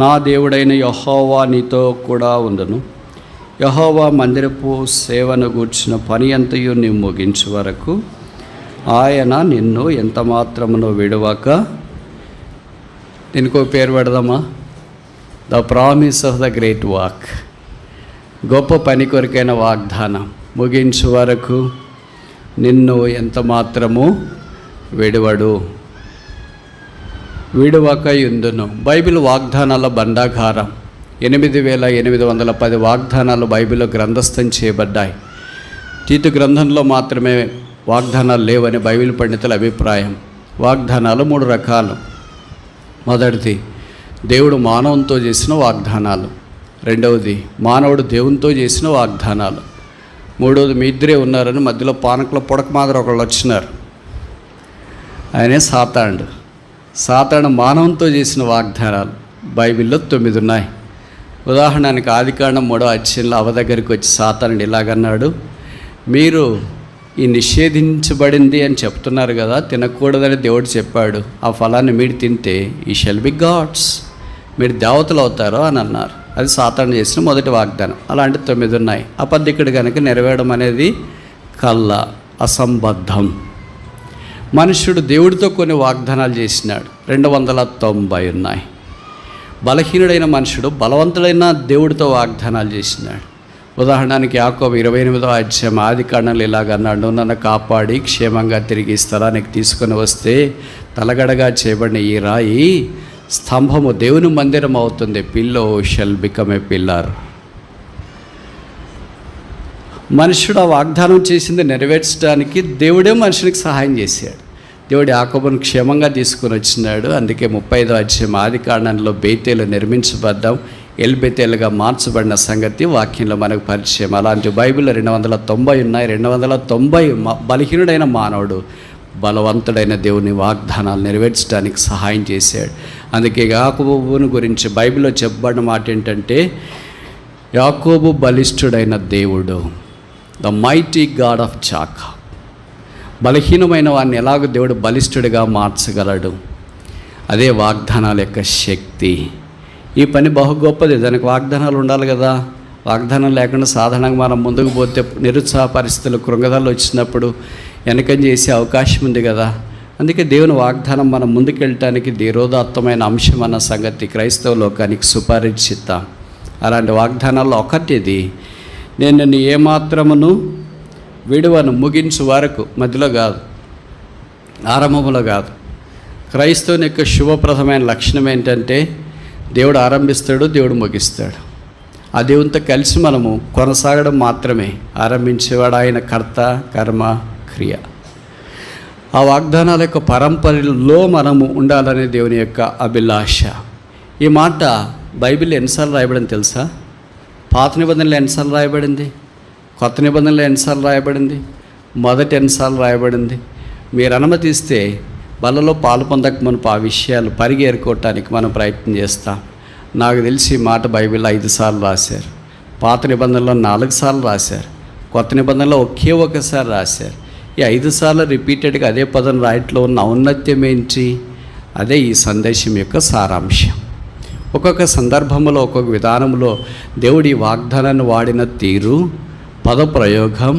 నా దేవుడైన యెహోవా నీతో కూడా ఉండును. యెహోవా మందిరపు సేవను గూర్చిన పని అంతయు నీవు ముగించు వరకు ఆయన నిన్ను ఎంత మాత్రమునో విడువక, దీనికో పేరు పెడదామా, the promise of the great walk, గొప్ప పని కొరకైన వాగ్దానం, ముగించు వరకు నిన్ను ఎంత మాత్రము విడువక యుందును. బైబిల్ వాగ్దానాల బండాగారం. 8810 వాగ్దానాలు బైబిల్లో గ్రంథస్థం చేయబడ్డాయి. తీతు గ్రంథంలో మాత్రమే వాగ్దానాలు లేవని బైబిల్ పండితుల అభిప్రాయం. వాగ్దానాలు 3 రకాలు. మొదటిది దేవుడు మానవునితో చేసిన వాగ్దానాలు. రెండవది మానవుడు దేవునితో చేసిన వాగ్దానాలు. మూడవది మీ ఇద్దరే ఉన్నారని మధ్యలో పానకలో పొడక మాదిరి ఒకళ్ళు వచ్చినారు, ఆయనే సాతాను మానవునితో చేసిన వాగ్దానాలు బైబిల్లో 9 ఉన్నాయి. ఉదాహరణకి ఆదికాండం 3వ అధ్యాయంలో అవ్వ దగ్గరికి వచ్చి సాతానుడు ఇలాగన్నాడు, మీరు ఈ నిషేధించబడింది అని చెప్తున్నారు కదా, తినకూడదని దేవుడు చెప్పాడు, ఆ ఫలాన్ని మీరు తింటే ఈ షెల్ బి గాడ్స్, మీరు దేవతలు అవుతారు అని అన్నారు. అది సాతాను చేసిన మొదటి వాగ్దానం. అలాంటి 9 ఉన్నాయి. అబద్ధికుడు కనుక నెరవేరడం అనేది అసంబద్ధం. మనుష్యుడు దేవుడితో కొన్ని వాగ్దానాలు చేసినాడు, 290 ఉన్నాయి. బలహీనుడైన మనుషుడు బలవంతుడైన దేవుడితో వాగ్దానాలు చేసినాడు. ఉదాహరణకి యాకోబు 28వ అధ్యాయం ఆదికాండంలో ఇలాగన్నాడు, నన్ను కాపాడి క్షేమంగా తిరిగి స్థలానికి తీసుకొని వస్తే తలగడగా చేయబడిన ఈ రాయి స్తంభము దేవుని మందిరం అవుతుంది, pillow shell become a pillar. మనుషుడు ఆ వాగ్దానం చేసింది నెరవేర్చడానికి దేవుడే మనుషునికి సహాయం చేశాడు. దేవుడు యాకోబును క్షేమంగా తీసుకొని వచ్చినాడు. అందుకే 35వ అధ్యాయం ఆదికాండంలో బేతేలు నిర్మించబడ్డాం, ఎల్బెతేలుగా మార్చబడిన సంగతి వాక్యంలో మనకు పరిచయం. అలాంటి బైబిల్లో 290 ఉన్నాయి. 290 బలహీనుడైన మానవుడు బలవంతుడైన దేవుని వాగ్దానాలు నెరవేర్చడానికి సహాయం చేశాడు. అందుకే యాకోబుని గురించి బైబిల్లో చెప్పబడిన మాట ఏంటంటే, యాకోబు బలిష్ఠుడైన దేవుడు, the mighty God of Jacob. బలహీనమైన వాడిని ఎలాగో దేవుడు బలిష్ఠుడిగా మార్చగలడు. అదే వాగ్దానాల యొక్క శక్తి. ఈ పని బహు గొప్పది, దానికి వాగ్దానాలు ఉండాలి కదా. వాగ్దానం లేకుండా సాధారణంగా మనం ముందుకు పోతే నిరుత్సాహ పరిస్థితులు, కృంగదలు వచ్చినప్పుడు వెనకం చేసే అవకాశం ఉంది కదా. అందుకే దేవుని వాగ్దానం మనం ముందుకెళ్ళటానికి ధీరోదాత్తమైన అంశం అన్న సంగతి క్రైస్తవ లోకానికి సుపరిచితం. అలాంటి వాగ్దానాల్లో ఒకటిది, నేను నిన్ను ఏమాత్రమును విడువను, ముగించు వరకు, మధ్యలో కాదు, ఆరంభంలో కాదు. క్రైస్తవుని యొక్క శుభప్రదమైన లక్షణం ఏంటంటే దేవుడు ఆరంభిస్తాడు, దేవుడు ముగిస్తాడు. ఆ దేవునితో కలిసి మనము కొనసాగడం మాత్రమే. ఆరంభించేవాడు ఆయన, కర్త, కర్మ, క్రియ. ఆ వాగ్దానాల యొక్క పరంపరలో మనము ఉండాలనే దేవుని యొక్క అభిలాష. ఈ మాట బైబిల్లో ఎన్నిసార్లు రాయబడింది తెలుసా? పాత నిబంధనలు ఎన్నిసార్లు రాయబడింది, కొత్త నిబంధనలు ఎన్నిసార్లు రాయబడింది, మొదటి ఎన్నిసార్లు రాయబడింది. మీరు అనుమతిస్తే బలలో పాలు పొందక మునుపు ఆ విషయాలు పరిగేరుకోవటానికి మనం ప్రయత్నం చేస్తాం. నాకు తెలిసి ఈ మాట బైబిల్లో 5 సార్లు రాశారు, పాత నిబంధనలో 4 సార్లు రాశారు, కొత్త నిబంధనలో ఒకే ఒకసారి రాశారు. ఈ 5 సార్లు రిపీటెడ్గా అదే పదం రాయట్లో ఉన్న ఔన్నత్యం ఏంటి? అదే ఈ సందేశం యొక్క సారాంశం. ఒక్కొక్క సందర్భంలో, ఒక్కొక్క విధానంలో దేవుడి వాగ్దానాన్ని వాడిన తీరు, పదప్రయోగం,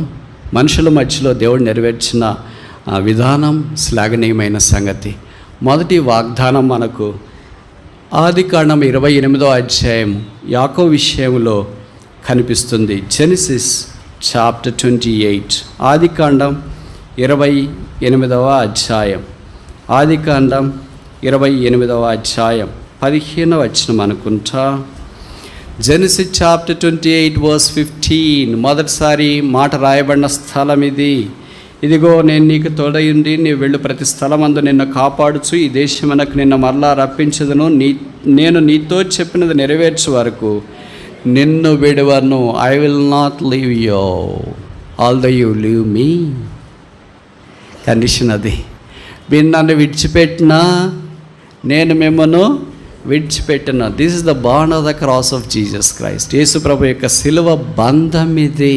మనుషుల మధ్యలో దేవుడు నెరవేర్చిన విధానం శ్లాఘనీయమైన సంగతి. మొదటి వాగ్దానం మనకు ఆదికాండం 28వ అధ్యాయం యాకోబు విషయంలో కనిపిస్తుంది. జెనసిస్ చాప్టర్ 28, ఆదికాండం 28వ అధ్యాయం, ఆదికాండం 28వ అధ్యాయం 15వ వచనం అనుకుంటా. జెనసిస్ చాప్టర్ 28 verse 15 మొదటిసారి మాట రాయబడిన స్థలం ఇది. ఇదిగో నేను నీకు తోడయుండి నీవు వెళ్ళు ప్రతి స్థలమందు నిన్ను కాపాడుచు ఈ దేశమునకు నిన్ను మరలా రప్పించదును, నేను నీతో చెప్పినది నెరవేర్చు వరకు నిన్ను విడువను. I will not leave you although you leave me. Condition అది. మీరు నన్ను విడిచిపెట్టినా నేను మిమ్మల్ని విడిచిపెట్టిన. This is the bond of the cross of Jesus Christ. యేసు ప్రభు యొక్క సిలువ బంధం ఇది.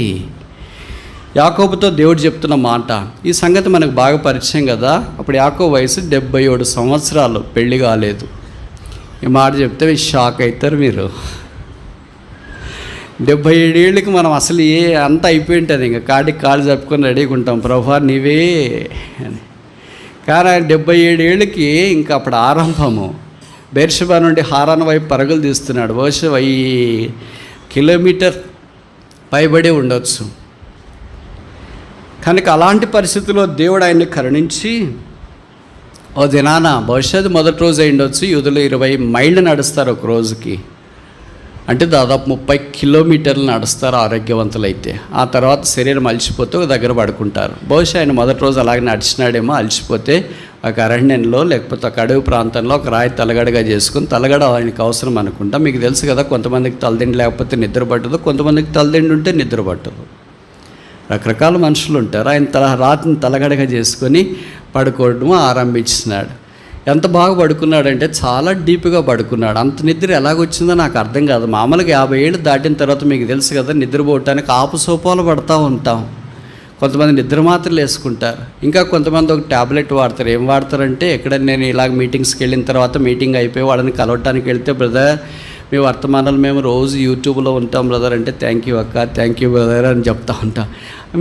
యాకోబుతో దేవుడు చెప్తున్న మాట. ఈ సంగతి మనకు బాగా పరిచయం కదా. అప్పుడు యాకోబు వయసు 77 సంవత్సరాలు, పెళ్లి కాలేదు. ఈ మాట చెప్తే షాక్ అవుతారు మీరు. 77 ఏళ్ళకి మనం అసలు అంత అయిపోయి ఉంటుంది, ఇంకా కాడికి కాళ్ళు చెప్పుకొని రెడీగా ఉంటాం, ప్రభువా నీవే అని. కానీ ఆయన 77 ఏళ్ళకి ఇంకా అప్పుడు ఆరంభము. బెర్షెబా నుండి హారాన్ వైపు పరుగులు తీస్తున్నాడు. బహుశా 1000 కిలోమీటర్ పైబడి ఉండొచ్చు. కనుక అలాంటి పరిస్థితుల్లో దేవుడు ఆయన్ని కరుణించి ఓ దినాన, బహుశా మొదటి రోజు అయి ఉండొచ్చు, యూదులు 20 మైళ్ళు నడుస్తారు ఒక రోజుకి, అంటే దాదాపు 30 కిలోమీటర్లు నడుస్తారు ఆరోగ్యవంతులైతే. ఆ తర్వాత శరీరం అలసిపోతే ఒక దగ్గర పడుకుంటారు. బహుశా ఆయన మొదటి రోజు అలాగే నడిచినాడేమో, అలసిపోతే ఒక అరణ్యంలో లేకపోతే ఒక అడవి ప్రాంతంలో ఒక రాయి తలగడగా చేసుకుని, తలగడ ఆయనకి అవసరం అనుకుంటా. మీకు తెలుసు కదా, కొంతమందికి తలదిండి లేకపోతే నిద్ర పట్టదు, కొంతమందికి తలదిండి ఉంటే నిద్ర పట్టదు, రకరకాల మనుషులు ఉంటారు. ఆయన రాత్రిని తలగడగా చేసుకొని పడుకోవడం ఆరంభించినాడు. ఎంత బాగా పడుకున్నాడంటే చాలా డీప్గా పడుకున్నాడు. అంత నిద్ర ఎలాగొచ్చిందో నాకు అర్థం కాదు. మామూలుగా 50 ఏళ్ళు దాటిన తర్వాత మీకు తెలుసు కదా, నిద్రపోవటానికి ఆపుసోపాలు పడుతూ ఉంటాం. కొంతమంది నిద్ర మాత్రలు వేసుకుంటారు, ఇంకా కొంతమంది ఒక ట్యాబ్లెట్ వాడతారు. ఏం వాడతారంటే, ఎక్కడ నేను ఇలాగ మీటింగ్స్కి వెళ్ళిన తర్వాత మీటింగ్ అయిపోయి వాళ్ళని కలవటానికి వెళ్తే, బ్రదర్ మీ వర్తమానాలు మేము రోజు యూట్యూబ్లో ఉంటాం బ్రదర్ అంటే, థ్యాంక్ యూ అక్క, థ్యాంక్ యూ బ్రదర్ అని చెప్తా ఉంటాం.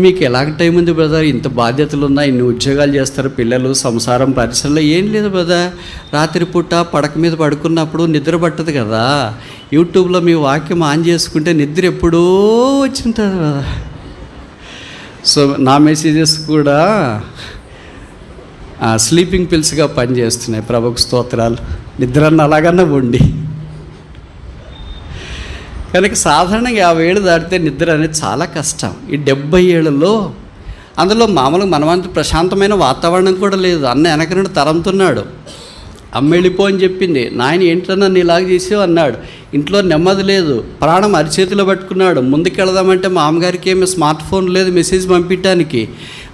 మీకు ఎలాగ టైం ఉంది బ్రదర్, ఇంత బాధ్యతలు ఉన్నాయి, ఇన్ని ఉద్యోగాలు చేస్తారు, పిల్లలు, సంసారం, పరిశ్రమలో. ఏం లేదు బ్రదర్, రాత్రిపూట పడక మీద పడుకున్నప్పుడు నిద్ర పట్టదు కదా, యూట్యూబ్లో మీ వాక్యం ఆన్ చేసుకుంటే నిద్ర ఎప్పుడో వచ్చింటుంది కదా. సో నా మెసేజెస్ కూడా స్లీపింగ్ పిల్స్గా పనిచేస్తున్నాయి. ప్రభుకు స్తోత్రాలు. నిద్రన్న అలాగన్నా ఉండి. కనుక సాధారణంగా 50 ఏళ్ళు దాటితే నిద్ర అనేది చాలా కష్టం. ఈ 70 ఏళ్ళలో అందులో మామూలుగా మనమంతా ప్రశాంతమైన వాతావరణం కూడా లేదు. అన్న వెనక నుండి తరంతున్నాడు. అమ్మ వెళ్ళిపో అని చెప్పింది. నాయన ఏంటన్నా నీ ఇలాగ చేసావు అన్నాడు. ఇంట్లో నెమ్మది లేదు, ప్రాణం అరిచేతిలో పట్టుకున్నాడు. ముందుకెళదామంటే మా అమ్మగారికి ఏమి స్మార్ట్ ఫోన్ లేదు మెసేజ్ పంపించడానికి,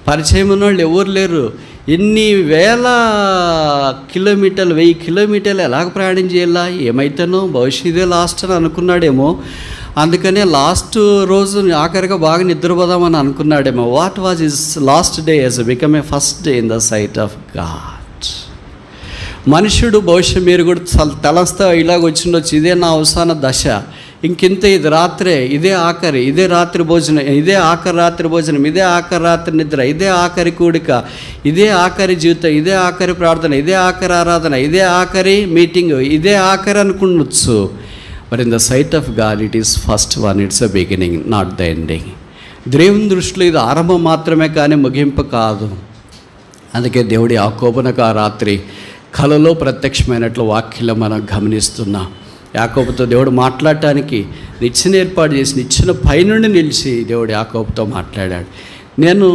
పరిచయం ఉన్న వాళ్ళు ఎవరు లేరు. ఎన్ని వేల కిలోమీటర్లు, 1000 కిలోమీటర్లు ఎలాగ ప్రయాణం చేయాలా, ఏమైతేనో భవిష్యత్తుదే లాస్ట్ అని అనుకున్నాడేమో. అందుకనే లాస్ట్ రోజు ఆఖరిగా బాగా నిద్రపోదామని అనుకున్నాడేమో. What was his last day has become a first day in the sight of God. మనుషుడు బహుశా మీరు కూడా తలస్తా ఇలాగ వచ్చిండొచ్చు, ఇదే నా అవసాన దశ, ఇంకింత, ఇది రాత్రే, ఇదే ఆఖరి, ఇదే రాత్రి భోజనం, ఇదే ఆఖరి రాత్రి భోజనం, ఇదే ఆఖరి రాత్రి నిద్ర, ఇదే ఆఖరి కూడిక, ఇదే ఆఖరి జీవితం, ఇదే ఆఖరి ప్రార్థన, ఇదే ఆఖరి ఆరాధన, ఇదే ఆఖరి మీటింగ్, ఇదే ఆఖరి అనుకుండొచ్చు. But in the sight of God it is first one, it's a beginning, not the ending. దేవుని దృష్టిలో ఇది ఆరంభం మాత్రమే కానీ ముగింపు కాదు. అందుకే దేవుడి యాకోబునకు ఆ రాత్రి కలలో ప్రత్యక్షమైనట్లు వాక్యంలో మనం గమనిస్తున్నాం. యాకోబుతో దేవుడు మాట్లాడటానికి నిచ్చెన ఏర్పాటు చేసి నిచ్చెన పైనుండి నిలిచి దేవుడు యాకోబుతో మాట్లాడాడు. నేను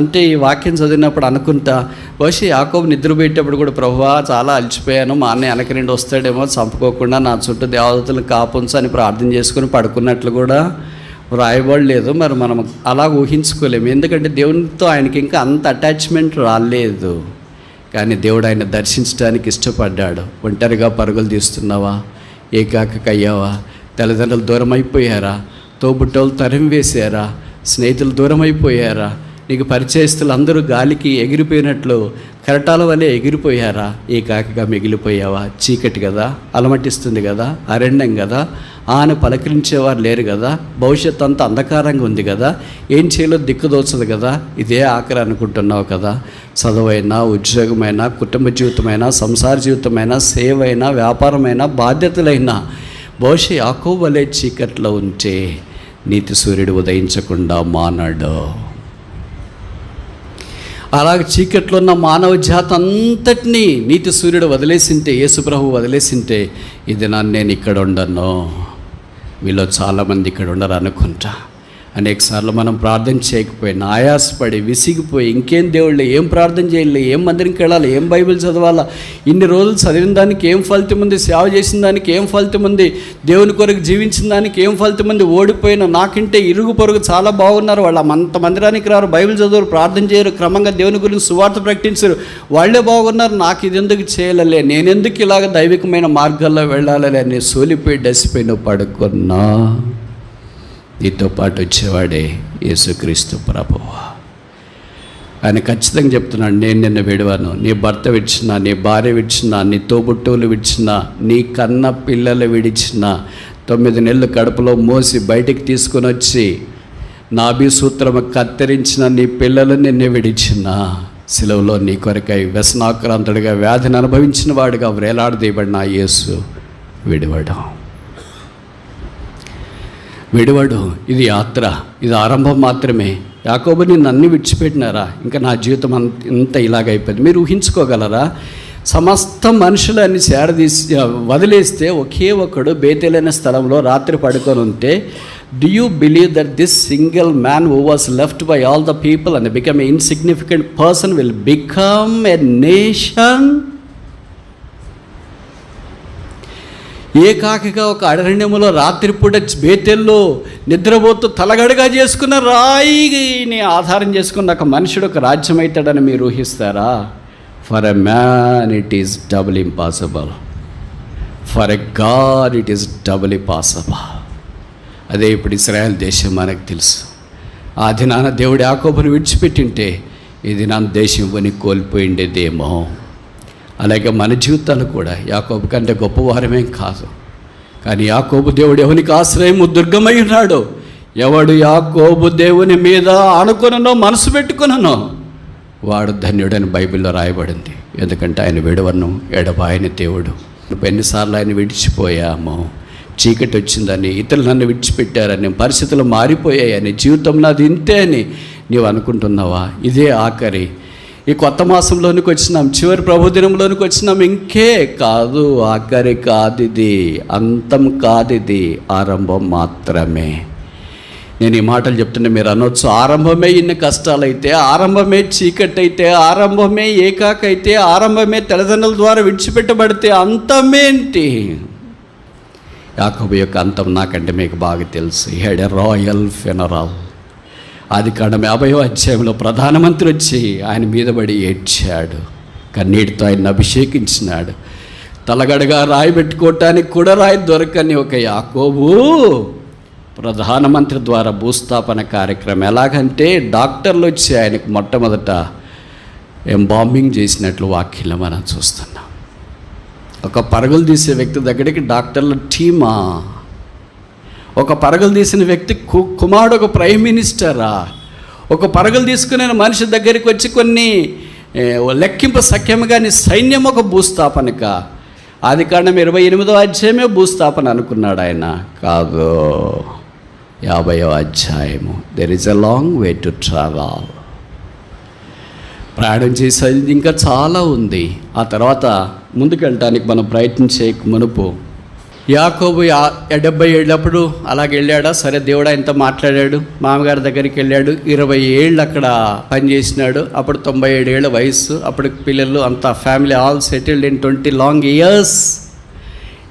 అంటే ఈ వాక్యం చదివినప్పుడు అనుకుంటా, బహుశా యాకోబు నిద్రపోయేటప్పుడు కూడా, ప్రభువా చాలా అలసిపోయాను, మా అన్నయ్య వెనక నుండి వస్తాడేమో, చంపుకోకుండా నా చుట్టూ దేవతలను కాపుంచు అని ప్రార్థన చేసుకుని పడుకున్నట్లు కూడా రాయబడలేదు. మరి మనం అలా ఊహించుకోలేము, ఎందుకంటే దేవునితో ఆయనకి ఇంకా అంత అటాచ్మెంట్ రాలేదు. కానీ దేవుడు ఆయన దర్శించడానికి ఇష్టపడ్డాడు. ఒంటరిగా పరుగులు తీస్తున్నావా, ఏకాకయ్యావా, తల్లిదండ్రులు దూరం అయిపోయారా, తోబుట్టోళ్ళు తరిమి వేసారా, స్నేహితులు దూరం అయిపోయారా, నీకు పరిచయస్తులు అందరూ గాలికి ఎగిరిపోయినట్లు కెరటాల వల్లే ఎగిరిపోయారా, ఏకాకిగా మిగిలిపోయావా? చీకటి కదా, అలమటిస్తుంది కదా, అరణ్యం కదా, ఆయన పలకరించేవారు లేరు కదా, భవిష్యత్తు అంతా అంధకారంగా ఉంది కదా, ఏం చేయాలో దిక్కుదోచదు కదా, ఇదే ఆఖరి అనుకుంటున్నావు కదా. చదువైనా, ఉద్యోగమైనా, కుటుంబ జీవితమైనా, సంసార జీవితమైనా, సేవైనా, వ్యాపారమైనా, బాధ్యతలైనా బహుశా యాకోబు వలె చీకట్లో ఉంటే నీతి సూర్యుడు ఉదయించకుండా మానడు. అలాగే చీకట్లో ఉన్న మానవ జాతి అంతటినీ నీతి సూర్యుడు వదిలేసింటే, యేసుప్రభు వదిలేసింటే, ఇది నేను ఇక్కడ ఉండను, వీళ్ళు చాలామంది ఇక్కడ ఉండరు అనుకుంటా. అనేకసార్లు మనం ప్రార్థన చేయకపోయినా ఆయాసపడి విసిగిపోయి, ఇంకేం దేవుళ్ళు, ఏం ప్రార్థన చేయాలి, ఏం మందిరంకి వెళ్ళాలి, ఏం బైబిల్ చదవాలా, ఇన్ని రోజులు చదివిన దానికి ఏం ఫలితం ఉంది, సేవ చేసిన దానికి ఏం ఫలితం ఉంది, దేవుని కొరకు జీవించిన దానికి ఏం ఫలితం ఉంది, ఓడిపోయిన నాకంటే ఇరుగు పొరుగు చాలా బాగున్నారు, వాళ్ళు అంత మందిరానికి రారు, బైబిల్ చదవరు, ప్రార్థన చేయరు, క్రమంగా దేవుని గురించి సువార్త ప్రకటించరు, వాళ్ళే బాగున్నారు, నాకు ఇది ఎందుకు చేయాలలే, నేనెందుకు ఇలాగ దైవికమైన మార్గాల్లో వెళ్ళాలలే అని సోలిపోయి డసిపోయిన పడుకున్నా, నీతో పాటు వచ్చేవాడే యేసుక్రీస్తు ప్రభువు. ఆయన ఖచ్చితంగా చెప్తున్నాడు, నేను నిన్ను విడవను. నీ భర్త విడిచినా, నీ భార్య విడిచినా, నీ తోబుట్టువులు విడిచినా, నీ కన్న పిల్లలు విడిచినా, 9 నెలలు కడుపులో మోసి బయటికి తీసుకొని వచ్చి నాభి సూత్రము కత్తిరించిన నీ పిల్లలు నిన్ను విడిచినా, సిలువలో నీ కొరకై వ్యసనాక్రాంతుడిగా వ్యాధిని అనుభవించిన వాడుగా వేలాడదీయబడిన యేసు విడివాడు. ఇది యాత్ర, ఇది ఆరంభం మాత్రమే. యాకోబు నిన్ను అన్ని విడిచిపెట్టినారా, ఇంకా నా జీవితం ఇంత ఇలాగైపోయింది. మీరు ఊహించుకోగలరా? సమస్త మనుషులన్నీ చేరదీసి వదిలేస్తే ఒకే ఒకడు బేతేలైన స్థలంలో రాత్రి పడుకొని ఉంటే, do you believe that this single man who was left by all the people and become an insignificant person will become a nation? ఏకాకిగా ఒక అరణ్యములో రాత్రిపూట బేతెల్లో నిద్రపోతూ తలగడగా చేసుకున్న రాయిని ఆధారం చేసుకున్న ఒక మనుషుడు ఒక రాజ్యం అవుతాడని మీరు ఊహిస్తారా? For a man it is double impossible, for a god it is double impossible. అదే ఇప్పుడు ఇశ్రాయేల్ దేశం మనకు తెలుసు. ఆ దినాన దేవుడు యాకోబుని విడిచిపెట్టింటే ఈ దినాన దేశం కొని కోల్పోయిండేదేమో. అలాగే మన జీవితాలు కూడా యాకోబు కంటే గొప్పవారమేం కాదు, కానీ యాకోబు దేవుడు ఎవరికి ఆశ్రయము దుర్గమై ఉన్నాడు. ఎవడు యాకోబు దేవుని మీద ఆనుకొననో మనసు పెట్టుకొననో వాడు ధన్యుడని బైబిల్లో రాయబడింది. ఎందుకంటే ఆయన విడవను ఎడబాయని దేవుడు. ఎన్నిసార్లు ఆయన విడిచిపోయామో, చీకటి వచ్చిందని, ఇతరులు నన్ను విడిచిపెట్టారని, పరిస్థితులు మారిపోయాయని, జీవితం నాది ఇంతే అని నీవు అనుకుంటున్నావా? ఇదే ఆఖరి, ఈ కొత్త మాసంలోనికి వచ్చినాం, చివరి ప్రభుదినంలోనికి వచ్చినాం. ఇంకే కాదు, ఆఖరి కాదు, ఇది అంతం కాదు, ఇది ఆరంభం మాత్రమే. నేను ఈ మాటలు చెప్తుంటే మీరు అనొచ్చు, ఆరంభమే ఇన్ని కష్టాలైతే, ఆరంభమే చీకటి అయితే, ఆరంభమే ఏకాకైతే, ఆరంభమే తల్లిదండ్రుల ద్వారా విడిచిపెట్టబడితే అంతమేంటి? యాకోబు యొక్క అంతం నాకంటే మీకు బాగా తెలుసు. He had a royal funeral. ఆదికాండం 50వ అధ్యాయంలో ప్రధానమంత్రి వచ్చి ఆయన మీద పడి ఏడ్చాడు, కన్నీటితో ఆయన అభిషేకించినాడు. తలగడగా రాయి పెట్టుకోవటానికి కూడా రాయి దొరకని ఒక యాకోబు ప్రధానమంత్రి ద్వారా భూస్థాపన కార్యక్రమం. ఎలాగంటే డాక్టర్లు వచ్చి ఆయనకు మొట్టమొదట ఎంబాంబింగ్ చేసినట్లు వాక్యంలో మనం చూస్తున్నాం. ఒక పరుగులు తీసే వ్యక్తి దగ్గరికి డాక్టర్ల టీమా, ఒక పరుగులు తీసిన వ్యక్తి కుమారుడు ఒక ప్రైమ్ మినిస్టరా, ఒక పరుగులు తీసుకునే మనిషి దగ్గరికి వచ్చి కొన్ని లెక్కింపు సఖ్యము కానీ సైన్యం ఒక భూస్థాపనక. ఆదికాండం 28వ అధ్యాయమే భూస్థాపన అనుకున్నాడు ఆయన. కాదు, 50వ అధ్యాయము. There is a long way to travel. ప్రయాణం చేసేది ఇంకా చాలా ఉంది. ఆ తర్వాత ముందుకెళ్ళటానికి మనం ప్రయత్నించే మునుపు యాకోబు 70 ఏళ్ళప్పుడు అలాగే వెళ్ళాడా? సరే, దేవుడు ఆయనతో మాట్లాడాడు. మామగారి దగ్గరికి వెళ్ళాడు. 20 ఏళ్ళు అక్కడ పనిచేసినాడు. అప్పుడు 97 ఏళ్ళ వయసు. అప్పుడు పిల్లలు అంతా family all settled in 20 long years.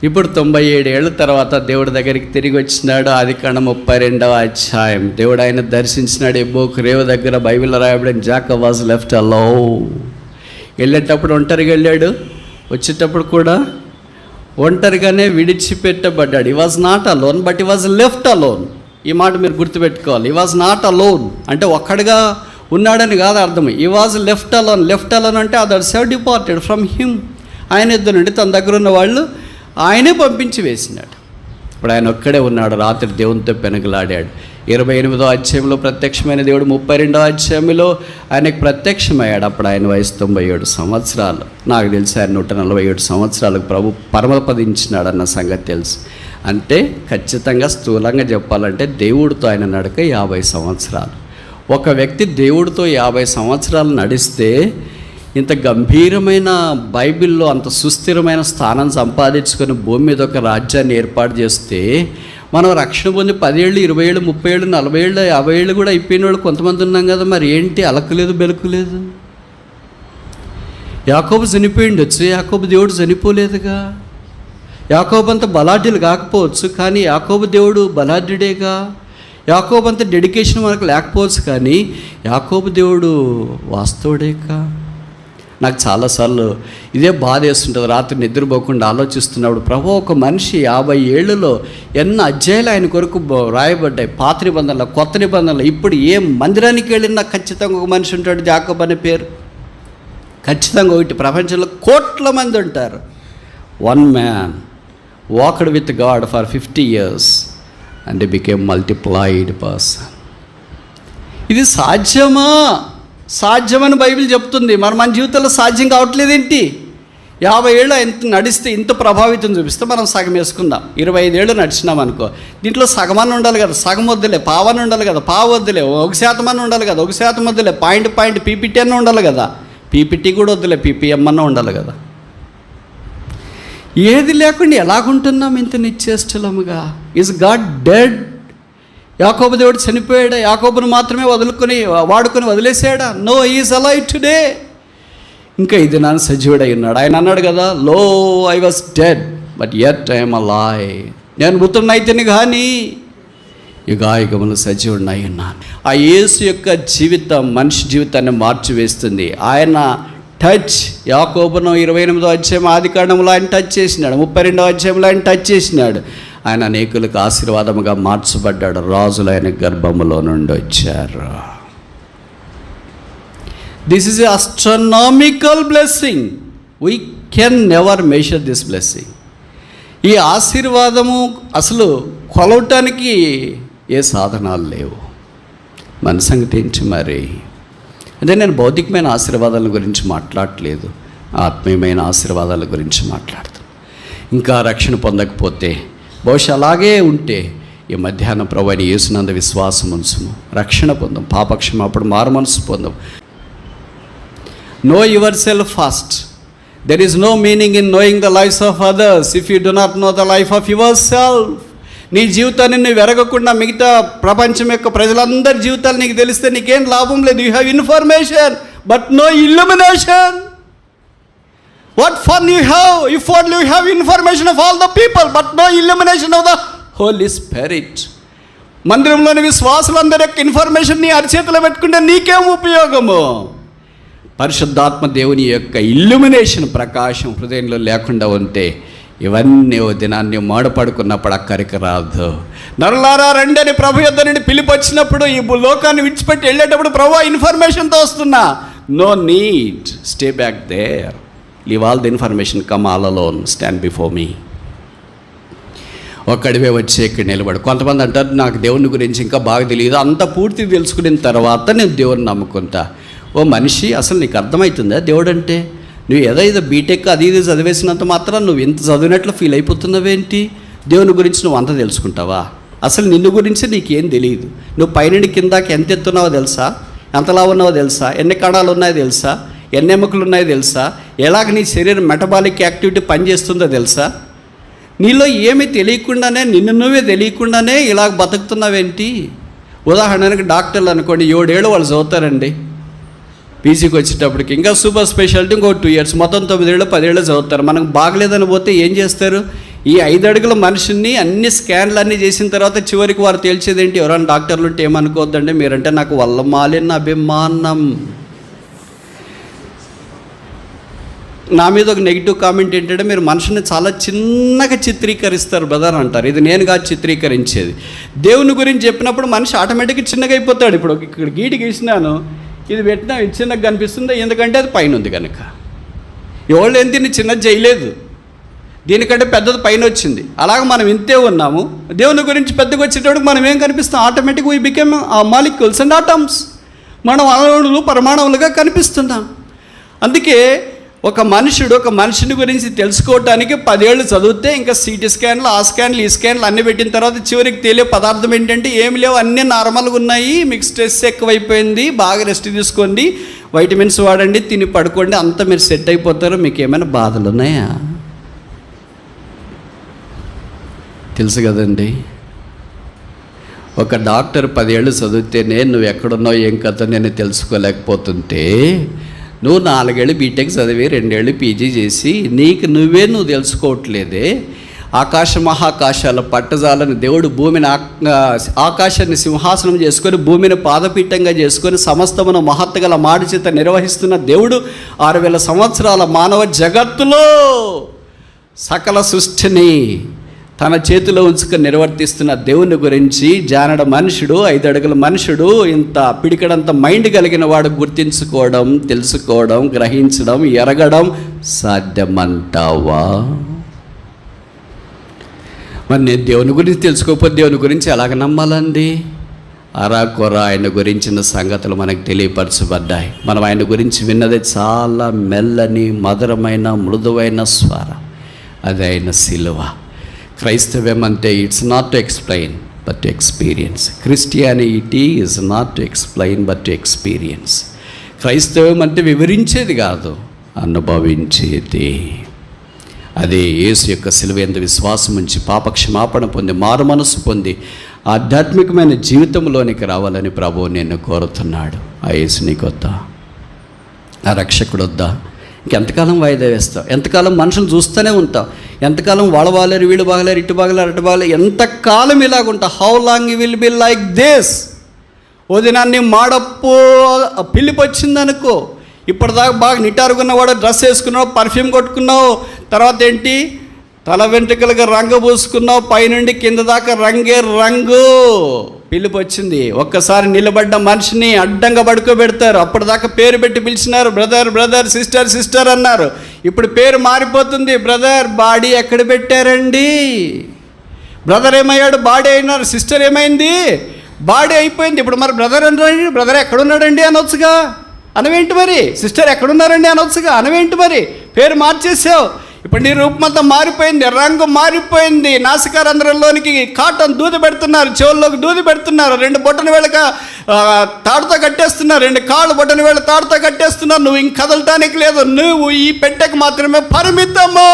ఇప్పుడు 97 ఏళ్ళ తర్వాత దేవుడి దగ్గరికి తిరిగి వచ్చినాడు. ఆదికాండం 32వ అధ్యాయం. దేవుడు ఆయన దర్శించినాడు. ఎబ్బోకు రేవు దగ్గర బైబిల్లో రాయబడిన జాకబ్ వాజ్ లెఫ్ట్ అలోన్. వెళ్ళేటప్పుడు ఒంటరిగా వెళ్ళాడు, వచ్చేటప్పుడు కూడా ఒంటరిగానే విడిచిపెట్టబడ్డాడు. ఈ వాజ్ నాట్ అలోన్ బట్ ఈ వాజ్ లెఫ్ట్ అలోన్. ఈ మాట మీరు గుర్తుపెట్టుకోవాలి. ఈ వాజ్ నాట్ అలోన్ అంటే ఒక్కడిగా ఉన్నాడని కాదు అర్థం. He was left alone. Left alone అంటే others have departed from him. ఆయన ఇద్దరు నుండి తన దగ్గర ఉన్న వాళ్ళు ఆయనే పంపించి వేసినాడు. ఇప్పుడు ఆయన ఒక్కడే ఉన్నాడు. రాత్రి దేవునితో పెనుగులాడాడు. 28వ అధ్యాయంలో ప్రత్యక్షమైన దేవుడు 32వ అధ్యాయంలో ఆయనకు ప్రత్యక్షమయ్యాడు. అప్పుడు ఆయన వయసు 97 సంవత్సరాలు. నాకు తెలిసి ఆయన 147 సంవత్సరాలకు ప్రభు పరమపదించినాడు అన్న సంగతి తెలుసు. అంటే ఖచ్చితంగా స్థూలంగా చెప్పాలంటే దేవుడితో ఆయన నడక 50 సంవత్సరాలు. ఒక వ్యక్తి దేవుడితో 50 సంవత్సరాలు నడిస్తే, ఇంత గంభీరమైన బైబిల్లో అంత సుస్థిరమైన స్థానం సంపాదించుకొని భూమి మీద ఒక రాజ్యాన్ని ఏర్పాటు చేస్తే, మనం రక్షణ పొంది 10 ఏళ్ళు, 20 ఏళ్ళు, 30 ఏళ్ళు, 40 ఏళ్ళు, 50 ఏళ్ళు కూడా అయిపోయిన వాళ్ళు కొంతమంది ఉన్నాం కదా. మరి ఏంటి అలకలేదు, బెలుకులేదు? యాకోబు చనిపోయిండొచ్చు, యాకోబు దేవుడు చనిపోలేదుగా. యాకోబు అంత బలాఢ్యులు కాకపోవచ్చు, కానీ యాకోబు దేవుడు బలాఢ్యుడేగా. యాకోబు అంత డెడికేషన్ మనకు లేకపోవచ్చు, కానీ యాకోబు దేవుడు వాస్తవుడేగా. నాకు చాలాసార్లు ఇదే బాధ వేస్తుంటుంది. రాత్రి నిద్రపోకుండా ఆలోచిస్తున్నప్పుడు, ప్రభు ఒక మనిషి 50 ఏళ్ళలో ఎన్ని అధ్యాయులు ఆయన కొరకు రాయబడ్డాయి, పాత నిబంధనలు, కొత్త నిబంధనలు. ఇప్పుడు ఏ మందిరానికి వెళ్ళినా ఖచ్చితంగా ఒక మనిషి ఉంటాడు, జాకబ్ అనే పేరు. ఖచ్చితంగా ఒకటి. ప్రపంచంలో కోట్ల మంది ఉంటారు. 1 man walked with God for 50 years and he became multiplied person. ఇది సాధ్యమా? సాధ్యమని బైబిల్ చెప్తుంది. మన జీవితంలో సాధ్యం కావట్లేదేంటి? 50 ఏళ్ళు ఇంత నడిస్తే, ఇంత ప్రభావితం చూపిస్తే మనం సగం వేసుకుందాం. 25 ఏళ్ళు నడిచినాం అనుకో, దీంట్లో సగమని ఉండాలి కదా, సగం వద్దులే. పావని ఉండాలి కదా, పావు వద్దులే. 1% అని ఉండాలి కదా, 1% వద్దులే. పాయింట్ పీపీటీ అన్న ఉండాలి కదా, పీపీటీ కూడా వద్దులే, పీపీఎం అన్న ఉండాలి కదా. ఏది లేకుండా ఎలాగుంటున్నాం ఇంత నిశ్చేష్టలముగా? Is God dead? యాకోబు దేవుడు చనిపోయాడా? యాకోబును మాత్రమే వాడుకొని వదిలేసాడా? No, is alive today. ఇంకా ఇది నాన్న సజీవుడై ఉన్నాడు. ఆయన అన్నాడు కదా, lo I was dead but yet I'm alive. నేను మృతుడినైతేనే కానీ యుగాయుగములు సజీవుడినై ఉన్నాను. ఆ యేసు యొక్క జీవితం మనిషి జీవితాన్ని మార్చివేస్తుంది. ఆయన టచ్, యాకోబును 28వ అధ్యాయం ఆదికాండంలో ఆయన టచ్ చేసినాడు, 32వ అధ్యాయంలో ఆయన టచ్ చేసినాడు. ఆయన అనేకులకు ఆశీర్వాదముగా మార్చబడ్డాడు. రాజులు ఆయన గర్భములో నుండి వచ్చారు. This is astronomical blessing. We can never measure this blessing. ఈ ఆశీర్వాదము అసలు కొలవటానికి ఏ సాధనాలు లేవు. మన సంగతి ఏంటి మరి? అంటే నేను భౌతికమైన ఆశీర్వాదాల గురించి మాట్లాడట్లేదు, ఆత్మీయమైన ఆశీర్వాదాల గురించి మాట్లాడతాను. ఇంకా రక్షణ పొందకపోతే, బహుశా అలాగే ఉంటే ఈ మధ్యాహ్నం ప్రభువైన యేసునందు విశ్వాసం ఉంచుము, రక్షణ పొందాం, పాపక్షమాపణ, మారుమనసు పొందాం. Know yourself first. There is no meaning in knowing the lives of others if you do not know the life of yourself. నీ జీవితాన్ని నువ్వు ఎరగకుండా మిగతా ప్రపంచం యొక్క ప్రజలందరి జీవితాలు నీకు తెలిస్తే నీకేం లాభం లేదు. You have information but no illumination. What fun you have if only you have information of all the people but no illumination of the Holy Spirit. మందిరంలోని విశ్వాసులందరి యొక్క ఇన్ఫర్మేషన్ నీ అరచేతిలో పెట్టుకుంటే నీకేం ఉపయోగము? పరిశుద్ధాత్మ దేవుని యొక్క ఇల్యూమినేషన్, ప్రకాశం హృదయంలో లేకుండా ఉంటే ఇవన్నీ ఓ దినాన్ని మాడపడుకున్నప్పుడు అక్కడికి రాదు. నరులారా రండి అని ప్రభు యొద్ద నుండి పిలుపు వచ్చినప్పుడు, ఈ లోకాన్ని విడిచిపెట్టి వెళ్ళేటప్పుడు ప్రభు ఇన్ఫర్మేషన్తో వస్తున్నా. No need, stay back there, leave all the information, come all alone, stand before me. ఒక్కడివే వచ్చి ఇక్కడ నిలబడు. కొంతమంది అంటారు, నాకు దేవుని గురించి ఇంకా బాగా తెలియదు, అంత పూర్తి తెలుసుకున్న తర్వాత నేను దేవుని నమ్ముకుంటా. ఓ మనిషి, అసలు నీకు అర్థమవుతుందా దేవుడు అంటే? నువ్వు ఏదో బీటెక్ అది ఇది చదివేసినంత మాత్రం నువ్వు ఇంత చదివినట్లు ఫీల్ అయిపోతున్నావేంటి? దేవుని గురించి నువ్వు అంత తెలుసుకుంటావా? అసలు నిన్ను గురించి నీకేం తెలియదు. నువ్వు పైనుండి కిందాకి ఎంత ఎత్తున్నావో తెలుసా? ఎంతలా ఉన్నావో తెలుసా? ఎన్ని కణాలు ఉన్నాయో తెలుసా? ఎన్ని ఎముకలు ఉన్నాయో తెలుసా? ఎలాగ నీ శరీరం మెటబాలిక్ యాక్టివిటీ పనిచేస్తుందో తెలుసా? నీలో ఏమీ తెలియకుండానే, నిన్ను నువ్వే తెలియకుండానే ఇలాగ బతుకుతున్నావేంటి? ఉదాహరణకి డాక్టర్లు అనుకోండి, 7 ఏళ్ళు వాళ్ళు చదువుతారండి. పీజీకి వచ్చేటప్పటికి ఇంకా సూపర్ స్పెషాలిటీ ఇంకో 2 years, మొత్తం 9 ఏళ్ళు 10 ఏళ్ళు చదువుతారు. మనకు బాగలేదని పోతే ఏం చేస్తారు? ఈ 5 అడుగుల మనిషిని అన్ని స్కాన్లు అన్నీ చేసిన తర్వాత చివరికి వారు తేల్చేదేంటి? ఎవరైనా డాక్టర్లు ఉంటే ఏమనుకోవద్దండి, మీరంటే నాకు వల్లమాలిన అభిమానం. నా మీద ఒక నెగిటివ్ కామెంట్ ఏంటంటే, మీరు మనుషుని చాలా చిన్నగా చిత్రీకరిస్తారు బ్రదర్ అంటారు. ఇది నేను కాదు చిత్రీకరించేది. దేవుని గురించి చెప్పినప్పుడు మనిషి ఆటోమేటిక్గా చిన్నగా అయిపోతాడు. ఇప్పుడు ఇక్కడ గీటి గీసినాను, ఇది పెట్టినా ఇది చిన్నగా కనిపిస్తుంది, ఎందుకంటే అది పైన ఉంది కనుక. ఎవళ్ళు ఏం తిని చిన్నది చేయలేదు, దీనికంటే పెద్దది పైన వచ్చింది. అలాగే మనం ఇంతే ఉన్నాము. దేవుని గురించి పెద్దగా వచ్చేటప్పుడు మనం ఏం కనిపిస్తాం? Automatic we became molecules and atoms. మనం అణువులు పరమాణువులుగా కనిపిస్తున్నాం. అందుకే ఒక మనిషిని గురించి తెలుసుకోవటానికి 10 ఏళ్ళు చదివితే ఇంకా సిటీ స్కాన్లు, ఆ స్కాన్లు, ఈ స్కాన్లు అన్నీ పెట్టిన తర్వాత చివరికి తెలియ పదార్థం ఏంటంటే ఏమి లేవు, అన్నీ నార్మల్గా ఉన్నాయి, మీకు స్ట్రెస్ ఎక్కువైపోయింది, బాగా రెస్ట్ తీసుకోండి, వైటమిన్స్ వాడండి, తిని పడుకోండి, అంతా మీరు సెట్ అయిపోతారు. మీకు ఏమైనా బాధలు ఉన్నాయా? తెలుసు కదండి. ఒక డాక్టర్ 10 ఏళ్ళు చదివితేనే నువ్వు ఎక్కడున్నావు ఏం కథ నేను తెలుసుకోలేకపోతుంటే, నువ్వు 4 ఏళ్ళు బీటెక్ చదివి 2 ఏళ్ళు పీజీ చేసి నువ్వు తెలుసుకోవట్లేదే. ఆకాశ మహాకాశాల పట్టజాలని దేవుడు భూమిని ఆకాశాన్ని సింహాసనం చేసుకొని భూమిని పాదపీఠంగా చేసుకొని సమస్తమును మహత్తుగల మాడి చేత నిర్వహిస్తున్న దేవుడు 6000 సంవత్సరాల మానవ జగత్తులో సకల సృష్టిని తన చేతిలో ఉంచుకొని నిర్వర్తిస్తున్న దేవుని గురించి జానడ మనుషుడు 5 అడుగుల మనుషుడు ఇంత పిడికడంత మైండ్ కలిగిన వాడు గుర్తించుకోవడం, తెలుసుకోవడం, గ్రహించడం, ఎరగడం సాధ్యమంటావా? మరి నేను దేవుని గురించి తెలుసుకోకపోతే దేవుని గురించి ఎలాగ నమ్మాలండి? అరాకొర ఆయన గురించిన సంగతులు మనకు తెలియపరచబడ్డాయి. మనం ఆయన గురించి విన్నది చాలా మెల్లని, మధురమైన, మృదువైన స్వరం, అది ఆయన సిలువ. క్రైస్తవ్యం అంటే it's not to explain but to experience. Christianity is not to explain but to experience. క్రైస్తవ్యం అంటే వివరించేది కాదు, అనుభవించేది. అదే యేసు యొక్క సిలువ యందు విశ్వాసం ఉంచి పాపక్షమాపణ పొంది మారు మనసు పొంది ఆధ్యాత్మికమైన జీవితంలోనికి రావాలని ప్రభువు నిన్ను కోరుతున్నాడు. ఆ యేసు నీకొద్దా? ఆ రక్షకుడు వద్దా? ఇంకెంతకాలం వాయిదా వేస్తావు? ఎంతకాలం మనుషులు చూస్తూనే ఉంటావు? ఎంతకాలం వాళ్ళు బాగలేరు, వీళ్ళు బాగలేరు, ఇటు బాగలేరు, అటు బాగలేరు, ఎంతకాలం ఇలాగుంటావు? How long you will be like this? ఓ దినాన్ని మాడప్పు పిలిపి వచ్చిందనుకో, ఇప్పటిదాకా బాగా నిటారుగున్నవాడు, డ్రెస్ వేసుకున్నావు, పర్ఫ్యూమ్ కొట్టుకున్నావు, తర్వాత ఏంటి తల వెంట్రుకలుగా రంగు పూసుకున్నావు, పైనుండి కింద దాకా రంగే రంగు. పిలుపు వచ్చింది. ఒక్కసారి నిలబడ్డ మనిషిని అడ్డంగా పడుకోబెడతారు. అప్పటిదాకా పేరు పెట్టి పిలిచినారు, బ్రదర్ బ్రదర్, సిస్టర్ సిస్టర్ అన్నారు. ఇప్పుడు పేరు మారిపోతుంది. బ్రదర్ బాడీ ఎక్కడ పెట్టారండి? బ్రదర్ ఏమయ్యాడు? బాడీ అయినారు. సిస్టర్ ఏమైంది? బాడీ అయిపోయింది. ఇప్పుడు మరి బ్రదర్ అన్నారండి, బ్రదర్ ఎక్కడున్నాడండి అనొచ్చుగా, అనవేంటి మరి? సిస్టర్ ఎక్కడున్నారండి అనొచ్చుగా, అనవేంటి మరి? పేరు మార్చేసావు. ఇప్పుడు నీ రూపమంతా మారిపోయింది, రంగు మారిపోయింది. నాసికారంధ్రంలోనికి కాటన్ దూది పెడుతున్నారు, చెవుల్లోకి దూది పెడుతున్నారు, 2 బొట్టన వేళక తాడుతో కట్టేస్తున్నారు, 2 కాళ్ళు బొట్టన వేళ తాడుతో కట్టేస్తున్నారు. నువ్వు ఇంక కదలటానికి లేదు, నువ్వు ఈ పెట్టెకు మాత్రమే పరిమితము.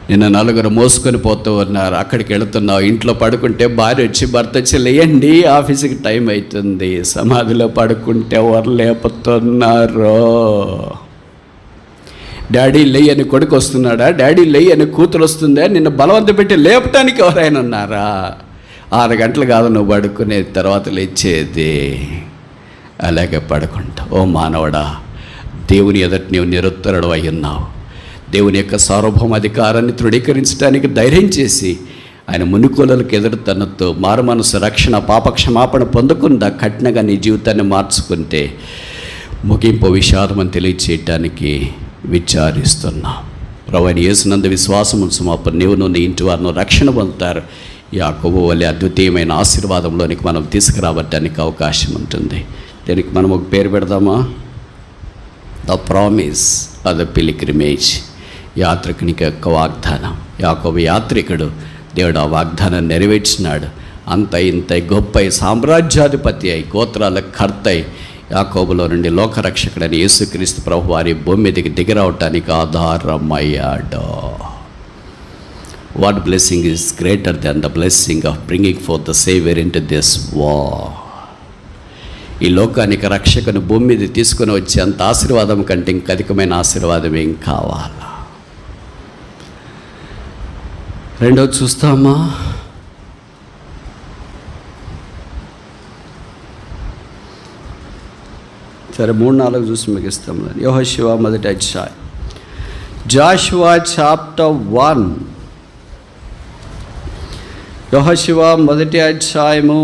నిన్న 4 మోసుకొని పోతూ ఉన్నారు, అక్కడికి వెళుతున్నావు. ఇంట్లో పడుకుంటే భార్య వచ్చి భర్త వచ్చి లేయండి ఆఫీస్కి టైం అవుతుంది. సమాధిలో పడుకుంటే ఎవరు లేపుతున్నారు? డాడీ లెయ్యి అని కొడుకు వస్తున్నాడా? డాడీ లెయ్యి అని కూతురు వస్తుందా? నిన్ను బలవంత పెట్టి లేపటానికి ఎవరైనా ఉన్నారా? 6 గంటలు కాదు నువ్వు పడుకునేది, తర్వాత లేచేది. అలాగే పడుకుంటావు. ఓ మానవుడా, దేవుని ఎదుట నీవు నిరుత్తరుడు అయి ఉన్నావు. దేవుని యొక్క సార్వభౌమ అధికారాన్ని తృఢీకరించడానికి ధైర్యం చేసి ఆయన మునుకోలకు ఎదురు తనతో మారు మనసు, రక్షణ, పాపక్షమాపణ పొందకుండా కఠినంగా నీ జీవితాన్ని మార్చుకుంటే ముగింపు విషాదం అని తెలియచేయటానికి విచారిస్తున్నాం. ప్రభువైన యేసునందు విశ్వాసం ఉంచుమాపని నీవును నీ ఇంటి వారిను రక్షణ పొందుతారు. యాకోబు వలె అద్వితీయమైన ఆశీర్వాదంలోనికి మనం తీసుకురావడానికి అవకాశం ఉంటుంది. దీనికి మనం ఒక పేరు పెడదామా? The promise of the pilgrimage. యాత్రికునికి యొక్క వాగ్దానం. యాకోబు యాత్రికుడు, దేవుడు ఆ వాగ్దానం నెరవేర్చినాడు. అంత ఇంత గొప్ప సామ్రాజ్యాధిపతి అయి గోత్రాల కర్త అయి యాకోబులో నుండి లోకరక్షకుడని యేసుక్రీస్తు ప్రభు వారి భూమి మీదకి దిగిరావటానికి ఆధారమయ్యాడు. What blessing is greater than the blessing of bringing forth the saviour into this world. ఈ లోకానికి రక్షకుని భూమి మీద తీసుకొని వచ్చే అంత ఆశీర్వాదం కంటే ఇంక అధికమైన ఆశీర్వాదం ఏం కావాలా? రెండోది చూస్తామా? సరే 3-4 చూసి ముగిస్తాం. యెహోషువ మొదటి అధ్యాయం. జాషువా చాప్టర్ 1. యెహోషువ మొదటి అధ్యాయము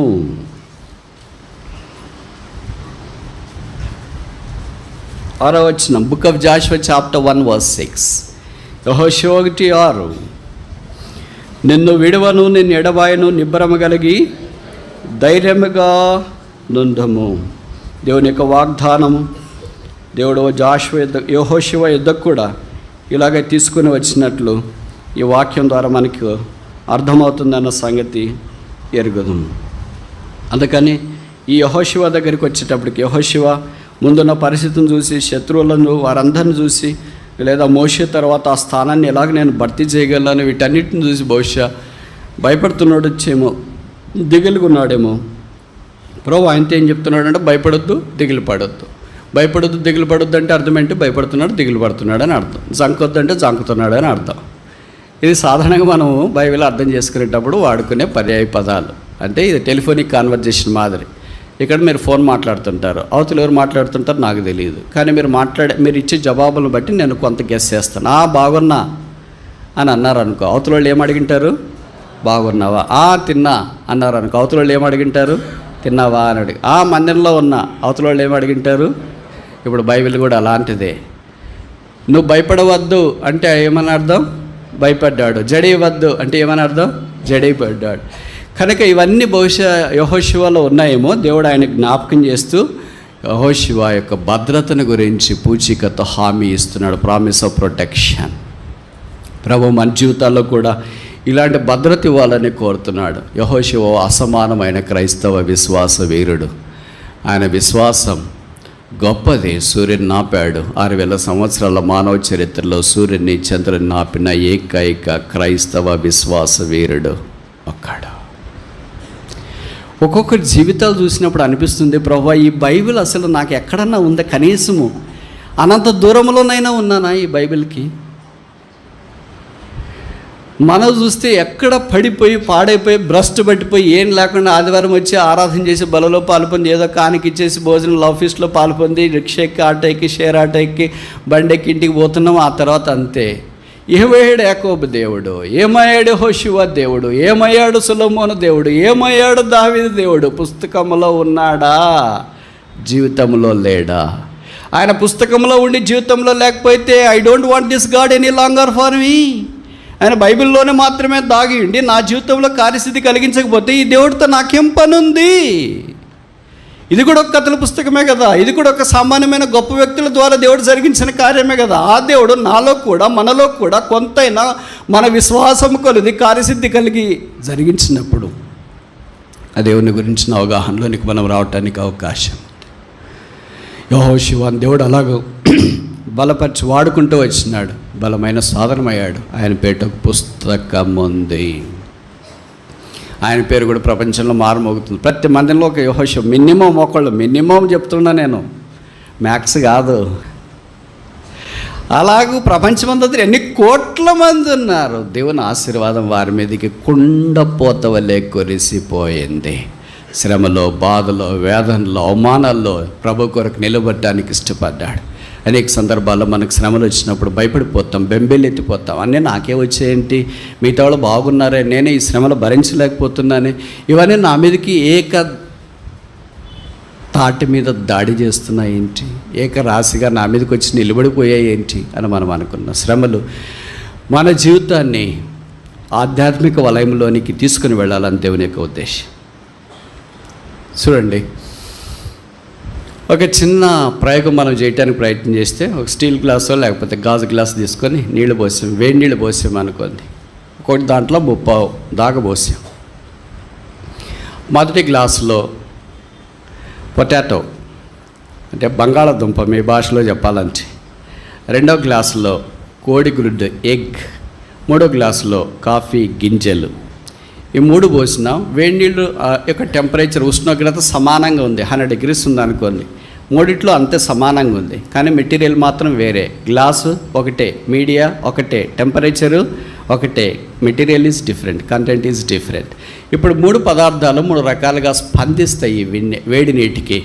6వ వచనం. Book of Jashuva chapter 1 verse 6. యెహోషువ 1:6. నిన్ను విడువను, నిన్ను ఎడబాయను, నిబ్బరము కలిగి ధైర్యముగా నుండుము. దేవుని యొక్క వాగ్దానము దేవుడు యెహోషువ యుద్ధకు కూడా ఇలాగే తీసుకుని వచ్చినట్లు ఈ వాక్యం ద్వారా మనకు అర్థమవుతుందన్న సంగతి ఎరుగుదు. అందుకని ఈ యెహోషువ దగ్గరికి వచ్చేటప్పటికి యెహోషువ ముందున్న పరిస్థితిని చూసి, శత్రువులను వారందరిని చూసి, లేదా మోషే తర్వాత ఆ స్థానాన్ని ఎలాగ నేను భర్తీ చేయగలను, వీటన్నిటిని చూసి బహుశా భయపడుతున్నాడు వచ్చేమో, దిగులుగున్నాడేమో. ప్రభు ఆయనతో ఏం చెప్తున్నాడంటే భయపడొద్దు, దిగులు పడొద్దు. భయపడొద్దు, దిగులు పడొద్దు అంటే అర్థం ఏంటి? భయపడుతున్నాడు, దిగులు పడుతున్నాడు అని అర్థం. జంకొద్దు అంటే జంకుతున్నాడు అని అర్థం. ఇది సాధారణంగా మనం బైబిల్ అర్థం చేసుకునేటప్పుడు వాడుకునే పర్యాయ పదాలు. అంటే ఇది టెలిఫోనిక్ కాన్వర్జేషన్ మాదిరి. ఇక్కడ మీరు ఫోన్ మాట్లాడుతుంటారు, అవతల ఎవరు మాట్లాడుతుంటారు నాకు తెలియదు, కానీ మీరు ఇచ్చే జవాబులను బట్టి నేను కొంత గెస్ చేస్తాను. బాగున్నా అని అన్నారు అనుకో, అవతల వాళ్ళు ఏం అడిగింటారు? బాగున్నావా. తిన్నా అన్నారు అనుకో, అవతల వాళ్ళు ఏం అడిగింటారు? తిన్నావా అని అడిగి. మందిరంలో ఉన్నా, అవతల వాళ్ళు ఏం అడిగింటారు? ఇప్పుడు బైబిల్ కూడా అలాంటిదే. నువ్వు భయపడవద్దు అంటే ఏమని అర్థం? భయపడ్డాడు. జడేయవద్దు అంటే ఏమని అర్థం? జడైపడ్డాడు. కనుక ఇవన్నీ బహుశా యెహోషువలో ఉన్నాయేమో. దేవుడు ఆయన జ్ఞాపకం చేస్తూ యెహోషువ యొక్క భద్రతను గురించి పూచికతో హామీ ఇస్తున్నాడు, ప్రామిస్ ఆఫ్ ప్రొటెక్షన్. ప్రభు మన జీవితాల్లో కూడా ఇలాంటి భద్రత ఇవ్వాలని కోరుతున్నాడు. యెహోషువ అసమానమైన క్రైస్తవ విశ్వాస వీరుడు. ఆయన విశ్వాసం గొప్పది. సూర్యుని నాపాడు. 6000 సంవత్సరాల మానవ చరిత్రలో సూర్యుని చంద్రుని నాపిన ఏకైక క్రైస్తవ విశ్వాస వీరుడు ఒక్కడు. ఒక్కొక్కరి జీవితాలు చూసినప్పుడు అనిపిస్తుంది, ప్రభువా ఈ బైబిల్ అసలు నాకు ఎక్కడన్నా ఉందా? కనీసము అనంత దూరంలోనైనా ఉన్నానా ఈ బైబిల్కి? మనం చూస్తే ఎక్కడ పడిపోయి పాడైపోయి భ్రష్టు పట్టిపోయి ఏం లేకుండా ఆదివారం వచ్చి ఆరాధన చేసి బలలో పాల్పొంది, ఏదో కానికి ఇచ్చేసి భోజనం ఆఫీస్లో పాల్పొంది, రిక్షా ఎక్కి ఆటో ఎక్కి షేర్ ఆటో ఎక్కి బండి ఎక్కి ఇంటికి పోతున్నాం. ఆ తర్వాత అంతే. ఏమయ్యాడు యాకోబు దేవుడు? ఏమయ్యాడు యెహోషువ దేవుడు? ఏమయ్యాడు సొలొమోను దేవుడు? ఏమయ్యాడు దావీదు దేవుడు? పుస్తకంలో ఉన్నాడా? జీవితంలో లేడా? ఆయన పుస్తకంలో ఉండి జీవితంలో లేకపోతే I don't want this God any longer for me. ఆయన బైబిల్లోనే మాత్రమే దాగి ఉండి నా జీవితంలో కార్యస్థితి కలిగించకపోతే ఈ దేవుడితో నాకేం పనుంది? ఇది కూడా ఒక కథల పుస్తకమే కదా. ఇది కూడా ఒక సామాన్యమైన గొప్ప వ్యక్తుల ద్వారా దేవుడు జరిగించిన కార్యమే కదా. ఆ దేవుడు నాలో కూడా మనలో కూడా కొంతైనా మన విశ్వాసం కొలిది కార్యసిద్ధి కలిగి జరిగించినప్పుడు ఆ దేవుని గురించిన అవగాహనలోనికి మనం రావటానికి అవకాశం. యెహోషువ దేవుడు అలాగూ బలపరిచి వాడుకుంటూ వచ్చినాడు. బలమైన సాధనమయ్యాడు. ఆయన పేట పుస్తకం ఉంది. ఆయన పేరు కూడా ప్రపంచంలో మారుమోగుతుంది. ప్రతి మందిలో ఒక యెహోషువ మినిమం చెప్తున్నా నేను, మ్యాక్స్ కాదు. అలాగూ ప్రపంచమంతా ఎన్ని కోట్ల మంది ఉన్నారు. దేవుని ఆశీర్వాదం వారి మీదకి కుండపోత వలె కురిసిపోయింది. శ్రమలో, బాధలో, వేదనలో, అవమానాల్లో ప్రభు కొరకు నిలబడడానికి ఇష్టపడ్డాడు. అనేక సందర్భాల్లో మనకు శ్రమలు వచ్చినప్పుడు భయపడిపోతాం, బెంబేలెత్తిపోతాం. అన్నీ నాకే వచ్చేయంటి, మిగతా వాళ్ళు బాగున్నారే, నేనే ఈ శ్రమలు భరించలేకపోతున్నానే, ఇవన్నీ నా మీదకి ఏక తాటి మీద దాడి చేస్తున్నాయి ఏంటి, ఏక రాశిగా నా మీదకి వచ్చి నిలబడిపోయాయి ఏంటి అని మనం అనుకున్నాం. శ్రమలు మన జీవితాన్ని ఆధ్యాత్మిక వలయంలోనికి తీసుకుని వెళ్ళాలని దేవుని యొక్క ఉద్దేశం. చూడండి, ఒక చిన్న ప్రయోగం మనం చేయడానికి ప్రయత్నం చేస్తే, ఒక స్టీల్ గ్లాసో లేకపోతే గాజు గ్లాస్ తీసుకొని నీళ్ళు పోసాం, వేడి నీళ్ళు పోసాం అనుకోండి. ఒకటి దాంట్లో 30 దాకా పోసాం. మొదటి గ్లాసులో పొటాటో అంటే బంగాళాదుంప మీ భాషలో చెప్పాలంటే, రెండో గ్లాసులో కోడిగుడ్డు ఎగ్, మూడో గ్లాసులో కాఫీ గింజలు. ఈ 3 పోసినాం. వేడి నీళ్ళు యొక్క టెంపరేచర్, ఉష్ణోగ్రత సమానంగా ఉంది. 100 degrees ఉందనుకోండి. మూడిట్లో అంతే సమానంగా ఉంది, కానీ మెటీరియల్ మాత్రం వేరే. గ్లాసు ఒకటే, మీడియా ఒకటే, టెంపరేచరు ఒకటే, material is different, content is different. ఇప్పుడు 3 పదార్థాలు 3 రకాలుగా స్పందిస్తాయి వేడి నీటికి.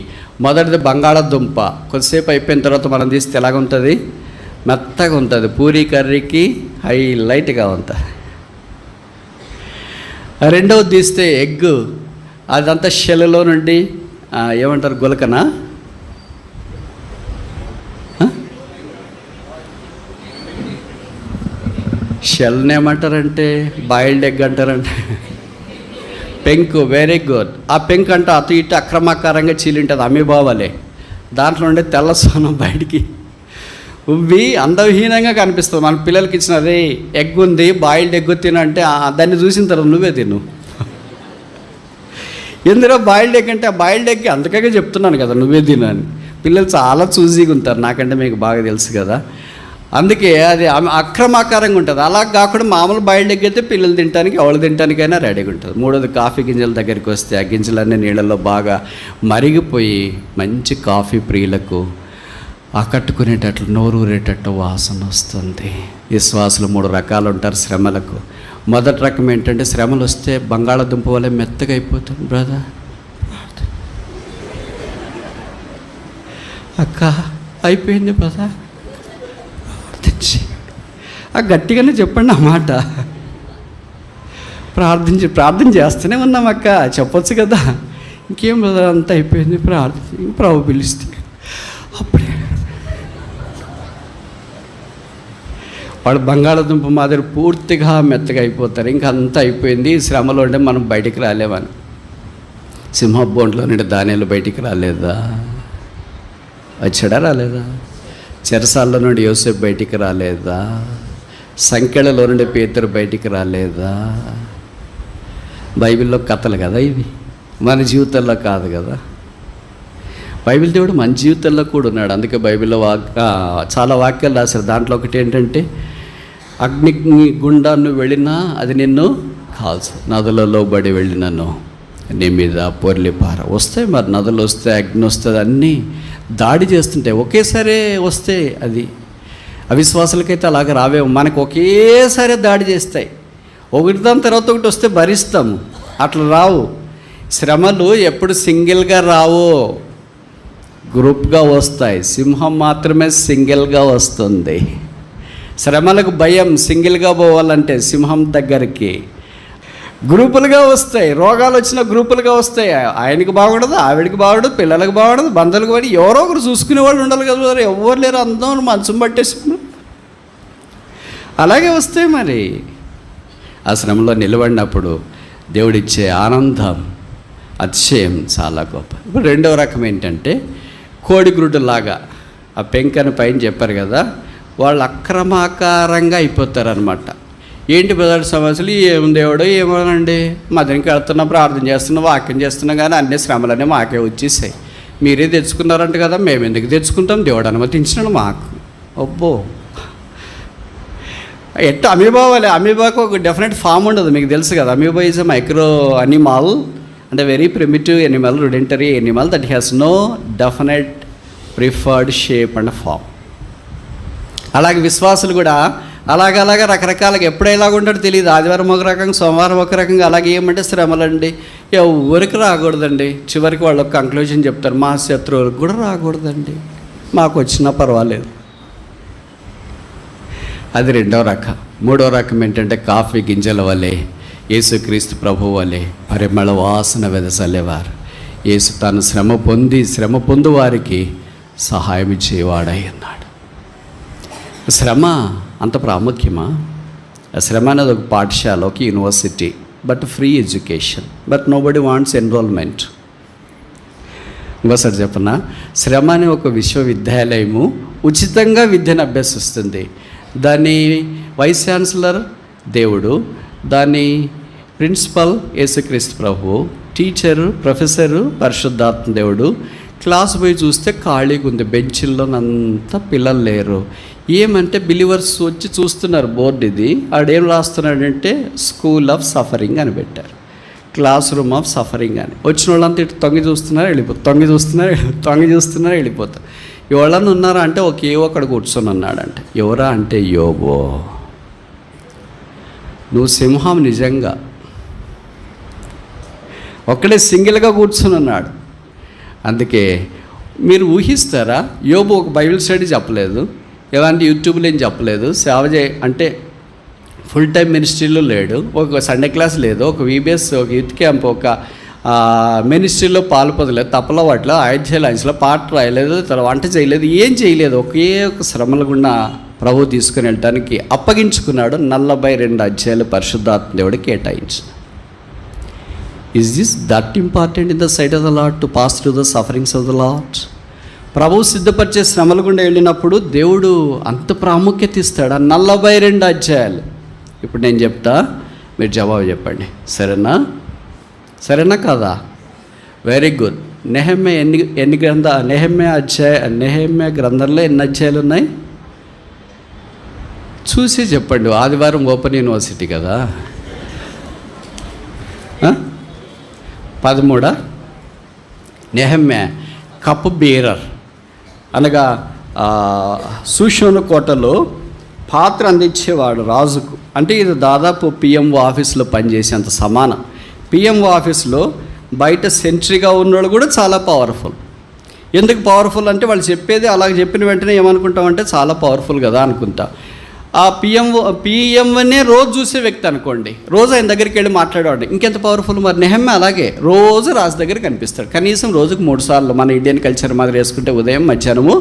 మొదటిది బంగాళాదుంప. కొద్దిసేపు అయిపోయిన తర్వాత మనం తీస్తే ఎలాగ ఉంటుంది? మెత్తగా ఉంటుంది. పూరీ కర్రీకి హైలైట్గా ఉంటుంది. రెండవది తీస్తే ఎగ్. అదంతా షెల్లో నుండి ఏమంటారు, గులకనా, షెల్ని ఏమంటారంటే బాయిల్డ్ ఎగ్ అంటారంటే, పెంకు. Very good. ఆ పెంక్ అంటే అటు ఇటు అక్రమాకారంగా చీలింటుంది, అమీబావాలే. దాంట్లో ఉండే తెల్ల సోనం బయటికి ఉవ్వి అందవిహీనంగా కనిపిస్తుంది. మన పిల్లలకి ఇచ్చిన రే ఎగ్ ఉంది, బాయిల్డ్ ఎగ్ తినంటే దాన్ని చూసిన తర్వాత నువ్వే తిను. ఎందులో బాయిల్డ్ ఎగ్ అంటే, ఆ బాయిల్డ్ ఎగ్ అందుకే చెప్తున్నాను కదా నువ్వే తిను అని. పిల్లలు చాలా చూజీగా ఉంటారు, నాకంటే మీకు బాగా తెలుసు కదా. అందుకే అది అక్రమాకారంగా ఉంటుంది. అలా కాకుండా మామూలు బాయిల్డ్ ఎగ్ అయితే పిల్లలు తినడానికి, ఎవరు తినడానికైనా రెడీగా ఉంటుంది. మూడోది కాఫీ గింజల దగ్గరికి వస్తే, ఆ గింజలన్నీ నీళ్ళల్లో బాగా మరిగిపోయి మంచి కాఫీ ప్రియులకు ఆకట్టుకునేటట్లు నోరూరేటట్టు వాసన వస్తుంది. విశ్వాసులు 3 రకాలు ఉంటారు శ్రమలకు. మొదటి రకం ఏంటంటే శ్రమలు వస్తే బంగాళదుంప వల్ల మెత్తగా అయిపోతుంది. బ్రదర్, అక్క అయిపోయింది బ్రదర్, గట్టిగానే చెప్పండి ఆ మాట. ప్రార్థన చేస్తూనే ఉన్నాం అక్క, చెప్పొచ్చు కదా. ఇంకేం బ్రదర్, అంతా అయిపోయింది, ప్రార్థన ప్రభు పిలిస్తే అప్పుడే వాడు బంగాళదుంప మాదిరి పూర్తిగా మెత్తగా అయిపోతారు. ఇంకా అంతా అయిపోయింది. శ్రమలో ఉంటే మనం బయటికి రాలేమని. సింహబోన్లో నుండి దానియాలు బయటికి రాలేదా? వచ్చాడా? రాలేదా? చెరసాల్లో నుండి యోసేపు బయటికి రాలేదా? సంఖ్యలలో నుండి పేతురు బయటికి రాలేదా? బైబిల్లో కథలు కదా ఇవి, మన జీవితాల్లో కాదు కదా. బైబిల్ దేవుడు మన జీవితంలో కూడా ఉన్నాడు. అందుకే బైబిల్లో చాలా వాక్యాలు రాశారు. దాంట్లో ఒకటి ఏంటంటే, అగ్ని గుండా నువ్వు వెళ్ళినా అది నిన్ను కాల్చు, నదులలో బడి వెళ్ళినను నీ మీద పొర్లిపార. వస్తాయి మరి, నదులు వస్తాయి, అగ్ని వస్తుంది, అన్నీ దాడి చేస్తుంటాయి. ఒకేసారి వస్తే అది అవిశ్వాసులకైతే అలాగ రావేమో. మనకు ఒకేసారి దాడి చేస్తాయి. ఒకటి దాని తర్వాత ఒకటి వస్తే భరిస్తాము, అట్లా రావు. శ్రమలు ఎప్పుడు సింగిల్గా రావు, గ్రూప్గా వస్తాయి. సింహం మాత్రమే సింగిల్గా వస్తుంది. శ్రమలకు భయం, సింగిల్గా పోవాలంటే సింహం దగ్గరికి. గ్రూపులుగా వస్తాయి. రోగాలు వచ్చిన గ్రూపులుగా వస్తాయి. ఆయనకి బాగుండదు, ఆవిడికి బాగుండదు, పిల్లలకు బాగుండదు, బంధువులకు బాగుండదు. ఎవరో ఒకరు చూసుకునే వాళ్ళు ఉండాలి కదా. ఎవరు లేరు, అందరూ మంచం పట్టేసి అలాగే వస్తాయి. మరి ఆ శ్రమలో నిలబడినప్పుడు దేవుడిచ్చే ఆనందం, అతిశయం చాలా గొప్ప. ఇప్పుడు రెండవ రకం ఏంటంటే, కోడిగ్రుడ్డులాగా ఆ పెంకని పైన చెప్పారు కదా, వాళ్ళు అక్రమాకారంగా అయిపోతారనమాట. ఏంటి బ్రదర్ సమస్యలు? ఏముంది, దేవుడో ఏమోనండి, మధ్యాహ్నంకి వెళ్తున్నా, ప్రార్థన చేస్తున్నా, వాక్యం చేస్తున్నా, కానీ అన్ని శ్రమలన్నీ మాకే వచ్చేసాయి. మీరే తెచ్చుకున్నారంట కదా, మేము ఎందుకు తెచ్చుకుంటాం, దేవుడు అనుమతించినాడు మాకు. అబ్బో, ఎట్లా అమీబావాలి? అమీబాకు ఒక డెఫినెట్ ఫామ్ ఉండదు, మీకు తెలుసు కదా. Amoeba is a micro animal అంటే very primitive animal, rudimentary animal that has no definite preferred shape and form. అలాగే విశ్వాసులు కూడా అలాగ రకరకాలుగా ఎప్పుడైలాగా ఉంటాడో తెలియదు. ఆదివారం ఒక రకంగా, సోమవారం ఒక రకంగా. అలాగే ఏమంటే శ్రమలండి ఎవరికి రాకూడదండి. చివరికి వాళ్ళు ఒక కంక్లూజన్ చెప్తారు, మా శత్రువులకు కూడా రాకూడదండి, మాకు వచ్చినా పర్వాలేదు. అది రెండవ రకం. మూడో రకం ఏంటంటే, కాఫీ గింజల వలె యేసుక్రీస్తు ప్రభు వలె పరిమళ వాసన వెదసలేవారు. యేసు తాను శ్రమ పొందు వారికి సహాయం చేయవాడై ఉన్నాడు. శ్రమ అంత ప్రాముఖ్యమా? శ్రమ అనేది ఒక పాఠశాల, ఒక university, but free education, but nobody wants enrollment. ఇంకోసారి చెప్పనా, శ్రమ అనే ఒక విశ్వవిద్యాలయము ఉచితంగా విద్యను అభ్యసిస్తుంది. దాని వైస్ ఛాన్సలర్ దేవుడు, దాని ప్రిన్సిపల్ యేసుక్రీస్తు ప్రభు, టీచరు ప్రొఫెసరు పరిశుద్ధాత్మ దేవుడు. క్లాస్ పోయి చూస్తే ఖాళీగా ఉంది, బెంచుల్లోనంతా పిల్లలు లేరు. ఏమంటే బిలీవర్స్ వచ్చి చూస్తున్నారు బోర్డు. ఇది ఆడేం రాస్తున్నాడంటే స్కూల్ ఆఫ్ సఫరింగ్ అని పెట్టారు, క్లాస్ రూమ్ ఆఫ్ సఫరింగ్ అని. వచ్చిన వాళ్ళంతా ఇటు తొంగి చూస్తున్నారు, వెళ్ళిపోతారు. ఎవరన్నా ఉన్నారా అంటే ఒకే ఒకడు కూర్చొని ఉన్నాడంటే. ఎవరా అంటే యోబో. నువ్వు సింహం నిజంగా. ఒక్కడే సింగిల్గా కూర్చొని ఉన్నాడు. అందుకే మీరు ఊహిస్తారా, యోబు ఒక బైబిల్ స్టడీ చెప్పలేదు, ఎలాంటి యూట్యూబ్లో ఏం చెప్పలేదు, సేవ అంటే ఫుల్ టైం మినిస్ట్రీలో లేడు, ఒక సండే క్లాస్ లేదు, ఒక వీబీఎస్, ఒక యూత్ క్యాంప్, ఒక మినిస్ట్రీలో పాల్పొందలేదు, తప్పల వాటిలో ఆయుధ్యాలయన్స్లో పాట రాయలేదు, వంట చేయలేదు, ఏం చేయలేదు. ఒకే ఒక శ్రమల గుండా ప్రభు తీసుకుని వెళ్ళటానికి అప్పగించుకున్నాడు. 42 అధ్యాయాలు పరిశుద్ధాత్మ దేవుడు కేటాయించిన. Is this that important in the sight of the Lord to pass through the sufferings of the Lord? ప్రభువు సిద్ధపరిచే శ్రమల గుండా వెళ్ళినప్పుడు దేవుడు అంత ప్రాముఖ్యత ఇస్తాడు. 42 అధ్యాయాలు. ఇప్పుడు నేను చెప్తా, మీరు జవాబు చెప్పండి. సరేనా కాదా? Very good. నెహెమ్యా నెహెమ్యా గ్రంథంలో ఎన్ని అధ్యాయాలు ఉన్నాయి చూసి చెప్పండి. ఆదివారం ఓపెన్ యూనివర్సిటీ కదా. 13. నెహెమ్యా కప్ బీరర్ అనగా సూషోను కోటలో పాత్ర అందించేవాడు రాజుకు. అంటే ఇది దాదాపు పిఎంఓ ఆఫీస్లో పనిచేసేంత సమానం. పిఎంఓ ఆఫీస్లో బయట సెంట్రీగా ఉన్నవాళ్ళు కూడా చాలా పవర్ఫుల్. ఎందుకు పవర్ఫుల్ అంటే వాళ్ళు చెప్పేది అలాగ చెప్పిన వెంటనే ఏమనుకుంటామంటే చాలా పవర్ఫుల్ కదా అనుకుంటా. ఆ పిఎంఓనే రోజు చూసే వ్యక్తి అనుకోండి, రోజు ఆయన దగ్గరికి వెళ్ళి మాట్లాడేవాడు, ఇంకెంత పవర్ఫుల్. మరి నెహమ్యా అలాగే రోజు రాజు దగ్గర కనిపిస్తాడు. కనీసం రోజుకు 3 సార్లు, మన ఇండియన్ కల్చర్ మాదిరి వేసుకుంటే ఉదయం, మధ్యాహ్నము,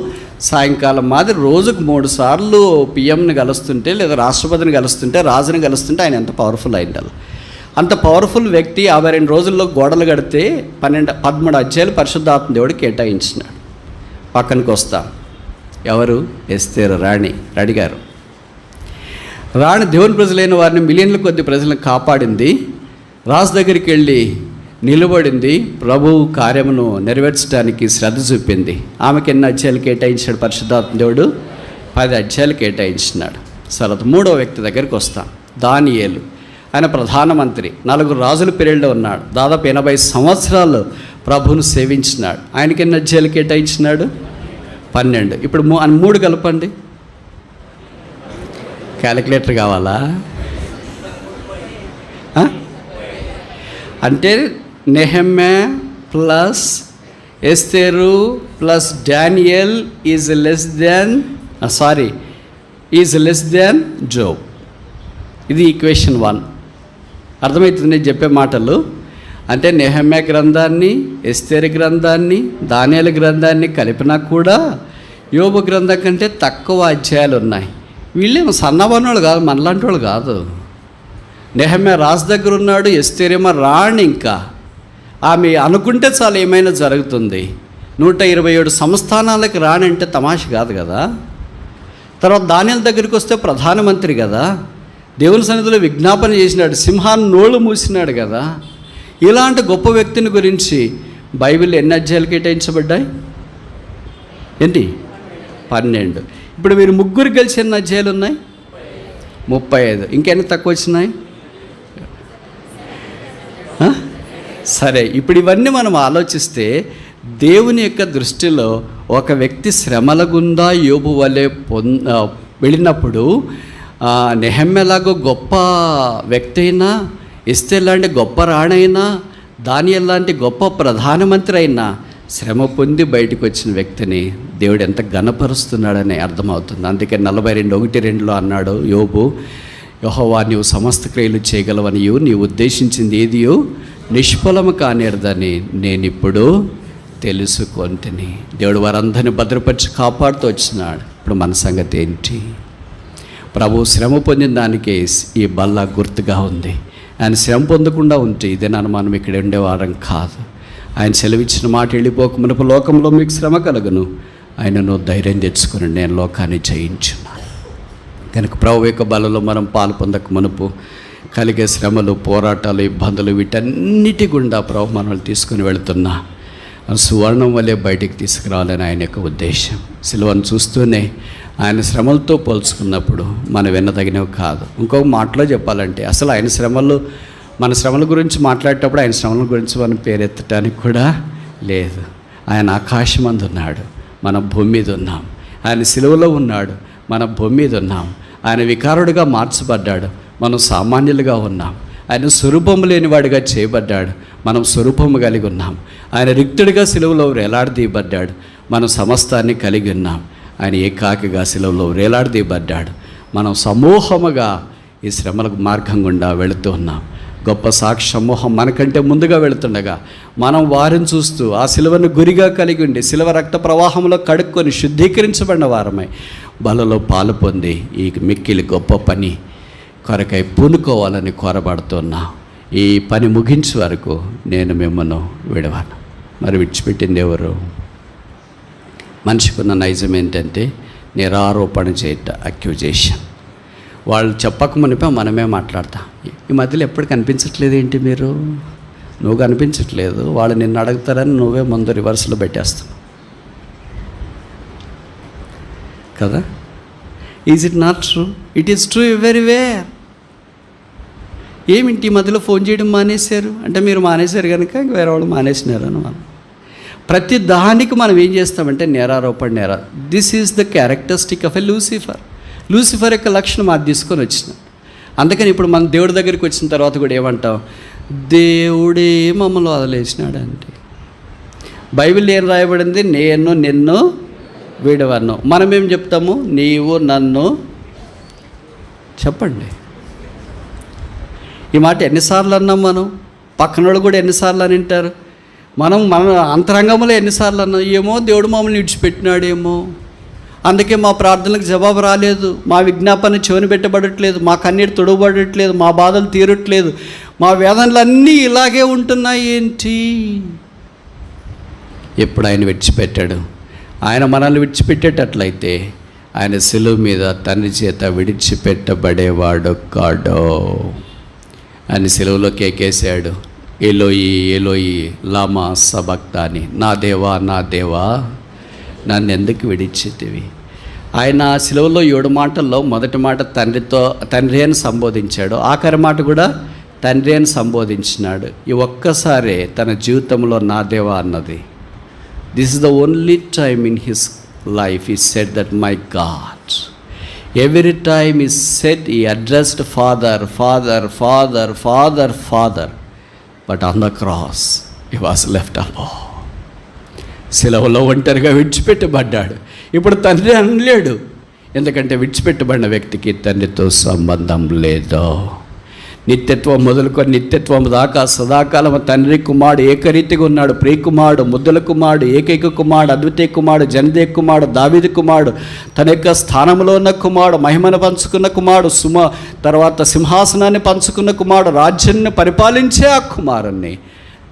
సాయంకాలం మాదిరి రోజుకు 3 సార్లు పిఎంని కలుస్తుంటే లేదా రాష్ట్రపతిని కలుస్తుంటే, రాజుని కలుస్తుంటే ఆయన ఎంత పవర్ఫుల్ అయిండాలి. అంత పవర్ఫుల్ వ్యక్తి 52 రోజుల్లో గోడలు కడితే 13 అధ్యాయాలు పరిశుద్ధాత్మ దేవుడు కేటాయించినాడు. పక్కనకి వస్తా, ఎవరు? ఎస్తేరు రాణి అడిగారు. రాణి దేవుని ప్రజలైన వారిని, మిలియన్ల కొద్ది ప్రజలను కాపాడింది. రాజు దగ్గరికి వెళ్ళి నిలబడింది, ప్రభువు కార్యమును నెరవేర్చడానికి శ్రద్ధ చూపింది. ఆమెకి ఎన్ని అధ్యాయాలు కేటాయించాడు పరిశుద్ధాత్మ దేవుడు? 10 అధ్యాయాలు కేటాయించినాడు. తర్వాత 3వ వ్యక్తి దగ్గరికి వస్తాం, దానియేలు. ఆయన ప్రధానమంత్రి, 4 రాజుల పీరియడ్లో ఉన్నాడు. దాదాపు 80 సంవత్సరాలు ప్రభువును సేవించినాడు. ఆయనకి ఎన్ని అధ్యాయాలు కేటాయించినాడు? 12. ఇప్పుడు 3 కలపండి. క్యాలిక్యులేటర్ కావాలా? అంటే నెహమ్యా ప్లస్ ఎస్తేరు plus Daniel is less than Job. ఇది ఈక్వేషన్ 1. అర్థమవుతుంది నేను చెప్పే మాటలు. అంటే నెహమ్యా గ్రంథాన్ని, ఎస్తేరు గ్రంథాన్ని, దానియేలు గ్రంథాన్ని కలిపినా కూడా యోబు గ్రంథం కంటే తక్కువ అధ్యాయాలు ఉన్నాయి. వీళ్ళేమో సన్నబన్నోళ్ళు కాదు, మనలాంటి వాళ్ళు కాదు. నెహమ్యా రాజు దగ్గర ఉన్నాడు, ఎస్తేరేమో రాణి. ఇంకా ఆమె అనుకుంటే చాలు ఏమైనా జరుగుతుంది. 127 సంస్థానాలకు రాణి అంటే తమాష కాదు కదా. తర్వాత దానియేలు దగ్గరికి వస్తే ప్రధానమంత్రి కదా, దేవుని సన్నిధిలో విజ్ఞాపన చేసినాడు, సింహాన్ని నోళ్ళు మూసినాడు కదా. ఇలాంటి గొప్ప వ్యక్తిని గురించి బైబిల్లో ఎన్ని అధ్యాయాలు కేటాయించబడ్డాయి? ఏంటి? 12. ఇప్పుడు మీరు 3 కలిసి ఎన్ని అధ్యాయాలు ఉన్నాయి? 35. ఇంకెన్ని తక్కువ వచ్చినాయి? సరే, ఇప్పుడు ఇవన్నీ మనం ఆలోచిస్తే దేవుని యొక్క దృష్టిలో ఒక వ్యక్తి శ్రమల గుండా యోబు వలె వెళ్ళినప్పుడు నెహమ్యాలాగో గొప్ప వ్యక్తి అయినా, ఎస్తేరు లాంటి గొప్ప రాణైనా, దానియేలు లాంటి గొప్ప ప్రధానమంత్రి అయినా శ్రమ పొంది బయటకు వచ్చిన వ్యక్తిని దేవుడు ఎంత ఘనపరుస్తున్నాడని అర్థమవుతుంది. అందుకే 42:1-2లో అన్నాడు యోబు, యెహోవా నీవు సమస్త క్రియలు చేయగలవనియు, నీవు ఉద్దేశించింది ఏదియో నిష్ఫలము కానేరదని నేనిప్పుడు తెలుసుకొంటిని. దేవుడు వారందరినీ భద్రపరిచి కాపాడుతూ వచ్చినాడు. ఇప్పుడు మన సంగతి ఏంటి? ప్రభు శ్రమ పొందిన దానికే ఈ బల్ల గుర్తుగా ఉంది. ఆయన శ్రమ పొందకుండా ఉంటే ఇదే మనం ఇక్కడ ఉండేవారం కాదు. ఆయన సెలవిచ్చిన మాట, వెళ్ళిపోక మునుపు లోకంలో మీకు శ్రమ కలుగును, ఆయనను ధైర్యం తెచ్చుకుని నేను లోకాన్ని జయించున్నాను. కనుక ప్రభు యొక్క బలలో మనం పాలు పొందక మునుపు కలిగే శ్రమలు, పోరాటాలు, ఇబ్బందులు, వీటన్నిటి గుండా ప్రభు మనల్ని తీసుకుని వెళుతున్నా సువర్ణం వల్లే బయటికి తీసుకురావాలని ఆయన యొక్క ఉద్దేశం. సిలువను చూస్తూనే ఆయన శ్రమలతో పోల్చుకున్నప్పుడు మనం వినదగినవి కాదు. ఇంకొక మాటలో చెప్పాలంటే అసలు ఆయన శ్రమలు, మన శ్రమల గురించి మాట్లాడేటప్పుడు ఆయన శ్రమల గురించి మనం పేరెత్తడానికి కూడా లేదు. ఆయన ఆకాశమందు ఉన్నాడు, మన భూమి మీద ఉన్నాం. ఆయన సిలువలో ఉన్నాడు, మన భూమి మీద ఉన్నాం. ఆయన వికారుడిగా మార్చబడ్డాడు, మనం సామాన్యులుగా ఉన్నాం. ఆయన స్వరూపము లేనివాడిగా చేయబడ్డాడు, మనం స్వరూపము కలిగి ఉన్నాం. ఆయన రిక్తుడిగా సిలువలో వేలాడదీయబడ్డాడు, మనం సమస్తాన్ని కలిగి ఉన్నాం. ఆయన ఏకాకిగా సిలువలో వేలాడదీయబడ్డాడు, మనం సమూహముగా ఈ శ్రమల మార్గం గుండా వెళుతూ ఉన్నాం. గొప్ప సాక్షి సమూహం మనకంటే ముందుగా వెళుతుండగా మనం వారిని చూస్తూ ఆ సిలువను గురిగా కలిగి ఉండి సిలువ రక్త ప్రవాహంలో కడుక్కొని శుద్ధీకరించబడిన వారమై బలలో పాలు పొంది ఈ మిక్కిలి గొప్ప పని కొరకై పూనుకోవాలని కోరబడుతున్నా. ఈ పని ముగించే వరకు నేను మిమ్మల్ని విడవాను. మరి విడిచిపెట్టింది ఎవరు? మనిషికున్న నైజం ఏంటంటే నిరారోపణ చేయట, అక్యూజేషన్. వాళ్ళు చెప్పక మునిపే మనమే మాట్లాడతాం. ఈ మధ్యలో ఎప్పుడు కనిపించట్లేదు ఏంటి మీరు? నువ్వు కనిపించట్లేదు, వాళ్ళు నిన్ను అడుగుతారని నువ్వే ముందు రివర్స్లో పెట్టేస్తావు కదా. Is it not true? It is true everywhere. ఏమిటి ఈ మధ్యలో ఫోన్ చేయడం మానేశారు అంటే మీరు మానేశారు కనుక వేరే వాళ్ళు మానేసినారు అని. ప్రతి దానికి మనం ఏం చేస్తామంటే నేరారోపణ. This is the characteristic of a Lucifer యొక్క లక్షణం అది తీసుకొని వచ్చిన. అందుకని ఇప్పుడు మనం దేవుడి దగ్గరికి వచ్చిన తర్వాత కూడా ఏమంటాం? దేవుడే మమ్మల్ని వదిలేసినాడండి. బైబిల్ ఏం రాయబడింది? నేను నిన్ను వీడవను. మనం ఏం చెప్తాము? నీవు నన్ను. చెప్పండి, ఈ మాట ఎన్నిసార్లు అన్నాం మనం? పక్కనోళ్ళు కూడా ఎన్నిసార్లు అని వింటారు. మన అంతరంగంలో ఎన్నిసార్లు అన్నాం? ఏమో దేవుడు మమ్మల్ని విడిచిపెట్టినాడేమో, అందుకే మా ప్రార్థనలకు జవాబు రాలేదు, మా విజ్ఞాపన చెవిని పెట్టబడట్లేదు, మా కన్నీరు తొడవబడట్లేదు, మా బాధలు తీరట్లేదు, మా వేదనలు అన్నీ ఇలాగే ఉంటున్నాయి ఏంటి? ఎప్పుడు ఆయన విడిచిపెట్టాడు? ఆయన మనల్ని విడిచిపెట్టేటట్లయితే ఆయన శిలువ మీద తండ్రి చేత విడిచిపెట్టబడేవాడు కాడో. ఆయన శిలువలో కేకేశాడు, ఎలోయి ఎలోయి లామా సబక్తాని, నా దేవా నా దేవా నన్ను ఎందుకు విడిచితివి. ఆయన శిలువలో 7 మాటల్లో మొదటి మాట తండ్రి అని సంబోధించాడు, ఆఖరి మాట కూడా తండ్రి అని సంబోధించినాడు. ఈ ఒక్కసారే తన జీవితంలో నా దేవా అన్నది. This is the only time in his life he said that my God. Every time he said, he addressed Father, Father, Father, Father, Father. But on the cross he was left alone. శిలువలో ఒంటరిగా విడిచిపెట్టబడ్డాడు. ఇప్పుడు తండ్రి అనలేడు, ఎందుకంటే విడిచిపెట్టబడిన వ్యక్తికి తండ్రితో సంబంధం లేదు. నిత్యత్వం మొదలుకొని నిత్యత్వం దాకా సదాకాలం తండ్రి కుమారుడు ఏకరీతిగా ఉన్నాడు. ప్రియకుమారుడు, ముద్దుల కుమారుడు, ఏకైక కుమారుడు, అద్వితీయ కుమారుడు, జనదేయ కుమారుడు, దావీదు కుమారుడు, తన యొక్క స్థానంలో ఉన్న కుమారుడు, మహిమను పంచుకున్న కుమారుడు, తర్వాత సింహాసనాన్ని పంచుకున్న కుమారుడు, రాజ్యాన్ని పరిపాలించే ఆ కుమారుణ్ణి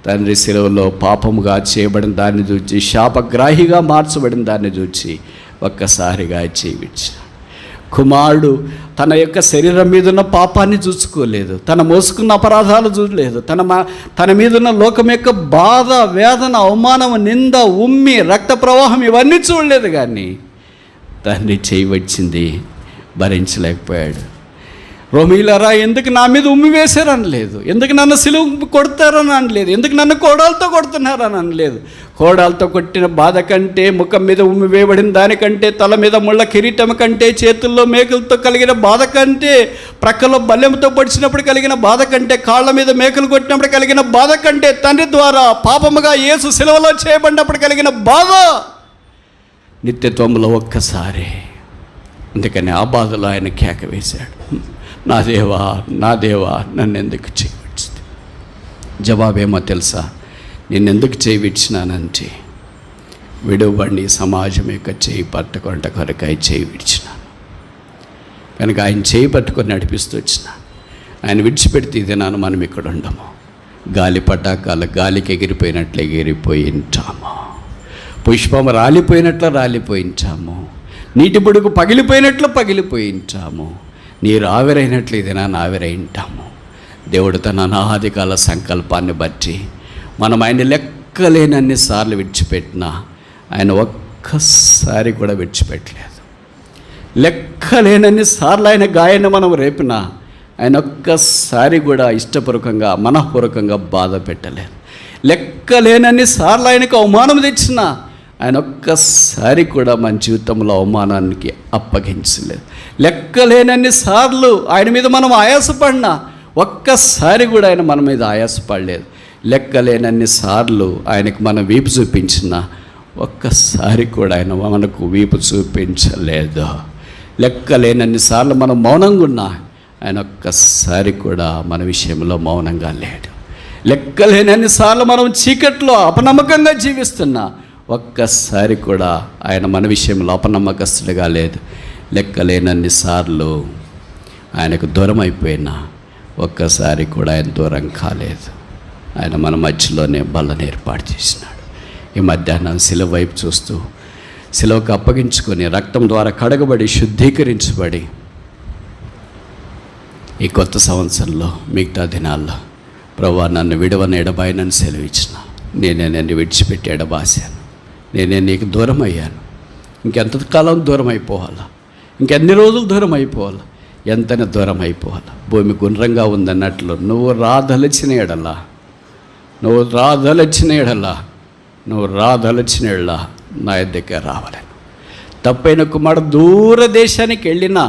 తండ్రి శిలువలో పాపముగా చేయబడిన దాన్ని చూచి, శాపగ్రాహిగా మార్చబడిన దాన్ని చూచి ఒక్కసారిగా జీవించాడు. కుమారుడు తన యొక్క శరీరం మీద ఉన్న పాపాన్ని చూసుకోలేదు, తన మోసుకున్న అపరాధాలు చూడలేదు, తన మీద ఉన్న లోకం యొక్క బాధ, వేదన, అవమానం, నింద, ఉమ్మి, రక్త ప్రవాహం ఇవన్నీ చూడలేదు. కానీ తండ్రి చేయవచ్చింది భరించలేకపోయాడు. రోమీలరా, ఎందుకు నా మీద ఉమ్మి వేశారని లేదు, ఎందుకు నన్ను సిలువ కొడతారని అనలేదు, ఎందుకు నన్ను కోడాలతో కొడుతున్నారని అనలేదు. కోడాలతో కొట్టిన బాధ కంటే, ముఖం మీద ఉమ్మి వేయబడిన దానికంటే, తల మీద ముళ్ళ కిరీటం కంటే, చేతుల్లో మేకలతో కలిగిన బాధ కంటే, ప్రక్కలో బల్లెంతో పొడిచినప్పుడు కలిగిన బాధ కంటే, కాళ్ళ మీద మేకలు కొట్టినప్పుడు కలిగిన బాధ కంటే, తండ్రి ద్వారా పాపముగా యేసు సిలువలో చేయబడినప్పుడు కలిగిన బాధ నిత్యత్వంలో ఒక్కసారి. అందుకని ఆ బాధలో ఆయన కేక వేశాడు, నా దేవా నా దేవా నన్ను ఎందుకు చేయవచ్చింది. జవాబేమో తెలుసా? నిన్నెందుకు చేయవిచ్చినానంటే, విడువబడి సమాజం యొక్క చేయి పట్టుకుంట కొరకాయ చేయి విడిచినాను కనుక ఆయన చేయి పట్టుకొని నడిపిస్తూ వచ్చిన. ఆయన విడిచిపెడితే ఇది నాను మనం ఇక్కడ ఉండము. గాలి పటాకాలు గాలికి ఎగిరిపోయినట్లు ఎగిరిపోయి ఉంటాము, పుష్పం రాలిపోయినట్లు రాలిపోయి ఉంటాము, నీటి బుడుగు పగిలిపోయినట్లు పగిలిపోయి ఉంటాము, నీరు ఆవిరైనట్లు ఇది నా ఆవిరై ఉంటాము. దేవుడు తన అనాదికాల సంకల్పాన్ని బట్టి మనం ఆయన లెక్కలేనన్ని సార్లు విడిచిపెట్టినా ఆయన ఒక్కసారి కూడా విడిచిపెట్టలేదు. లెక్కలేనన్ని సార్లు ఆయన గాయాన్ని మనం రేపినా ఆయన ఒక్కసారి కూడా ఇష్టపూర్వకంగా మనఃపూర్వకంగా బాధ పెట్టలేదు. లెక్కలేనన్ని సార్లు ఆయనకు అవమానం తెచ్చినా ఆయన ఒక్కసారి కూడా మన జీవితంలో అవమానానికి అప్పగించలేదు. లెక్కలేనన్ని సార్లు ఆయన మీద మనం ఆయాసపడినా ఒక్కసారి కూడా ఆయన మన మీద ఆయాసపడలేదు. లెక్కలేనన్ని సార్లు ఆయనకు మనం వీపు చూపించినా ఒక్కసారి కూడా ఆయన మనకు వీపు చూపించలేదు. లెక్కలేనన్ని సార్లు మనం మౌనంగా ఉన్నా ఆయన ఒక్కసారి కూడా మన విషయంలో మౌనంగా లేడు. లెక్కలేనన్ని సార్లు మనం చీకట్లో అపనమ్మకంగా జీవిస్తున్నా ఒక్కసారి కూడా ఆయన మన విషయంలో అపనమ్మకస్తుడిగా లేదు. లెక్కలేనన్ని సార్లు ఆయనకు దూరం అయిపోయినా ఒక్కసారి కూడా ఆయన దూరం కాలేదు. ఆయన మన మధ్యలోనే బలను ఏర్పాటు చేసినాడు. ఈ మధ్యాహ్నం శిలువ వైపు చూస్తూ శిలువకు అప్పగించుకొని రక్తం ద్వారా కడగబడి శుద్ధీకరించబడి ఈ కొత్త సంవత్సరంలో మిగతా దినాల్లో ప్రభువా నన్ను విడవని ఎడబాయనని సెలవిచ్చిన, నేనే నన్ను విడిచిపెట్టి ఎడబాసాను, నేనే నీకు దూరం అయ్యాను, ఇంకెంతకాలం దూరం అయిపోవాలా, ఇంకెన్ని రోజులు దూరం అయిపోవాలా, ఎంతైనా దూరం అయిపోవాలా. భూమి గుండ్రంగా ఉందన్నట్లు నువ్వు రాదలచిన ఎడలా నువ్వు రాదలచినళ్ళ నా దగ్గర రావాలను. తప్పైన కుమారుడు దూర దేశానికి వెళ్ళినా,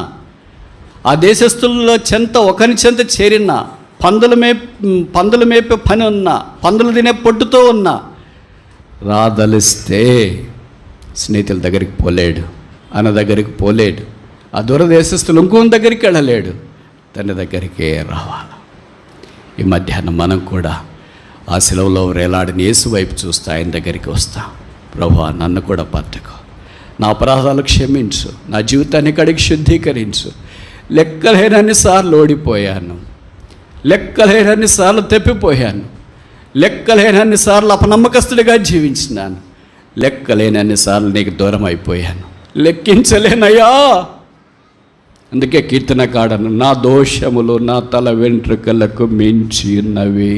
ఆ దేశస్తుల్లో చెంత ఒకరి చెంత చేరినా, పందులు మేపే పని ఉన్నా, పందులు తినే పొట్టుతో ఉన్నా, రాదలిస్తే స్నేహితుల దగ్గరికి పోలేడు, అన్న దగ్గరికి పోలేడు, ఆ దూరదేశస్తులు ఇంకోని దగ్గరికి వెళ్ళలేడు, తన దగ్గరికే రావాలి. ఈ మధ్యాహ్నం మనం కూడా ఆ సెలవులో వేలాడిన యేసు వైపు చూస్తే ఆయన దగ్గరికి వస్తాం. ప్రభువా, నన్ను కూడా పట్టుకో, నా అపరాధాలు క్షమించు, నా జీవితాన్ని కడిగి శుద్ధీకరించు. లెక్కలేనన్నిసార్లు ఓడిపోయాను, లెక్కలేనన్నిసార్లు తప్పిపోయాను, లెక్కలేనన్నిసార్లు అపనమ్మకస్తుడిగా జీవించినాను, లెక్కలేనన్నిసార్లు నీకు దూరం అయిపోయాను, లెక్కించలేనయ్యా. అందుకే కీర్తనకాడను, నా దోషములు నా తల వెంట్రుకలకు మించి ఉన్నవి.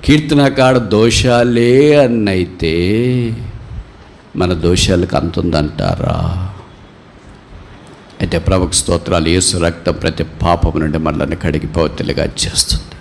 కీర్తనకాడ దోషాలే అన్నైతే మన దోషాలకు అంతుందంటారా? అయితే ప్రభుకు స్తోత్రాలు. యేసు రక్తం ప్రతి పాపము నుండి మనల్ని కడిగి పవిత్రులుగా చేస్తుంది.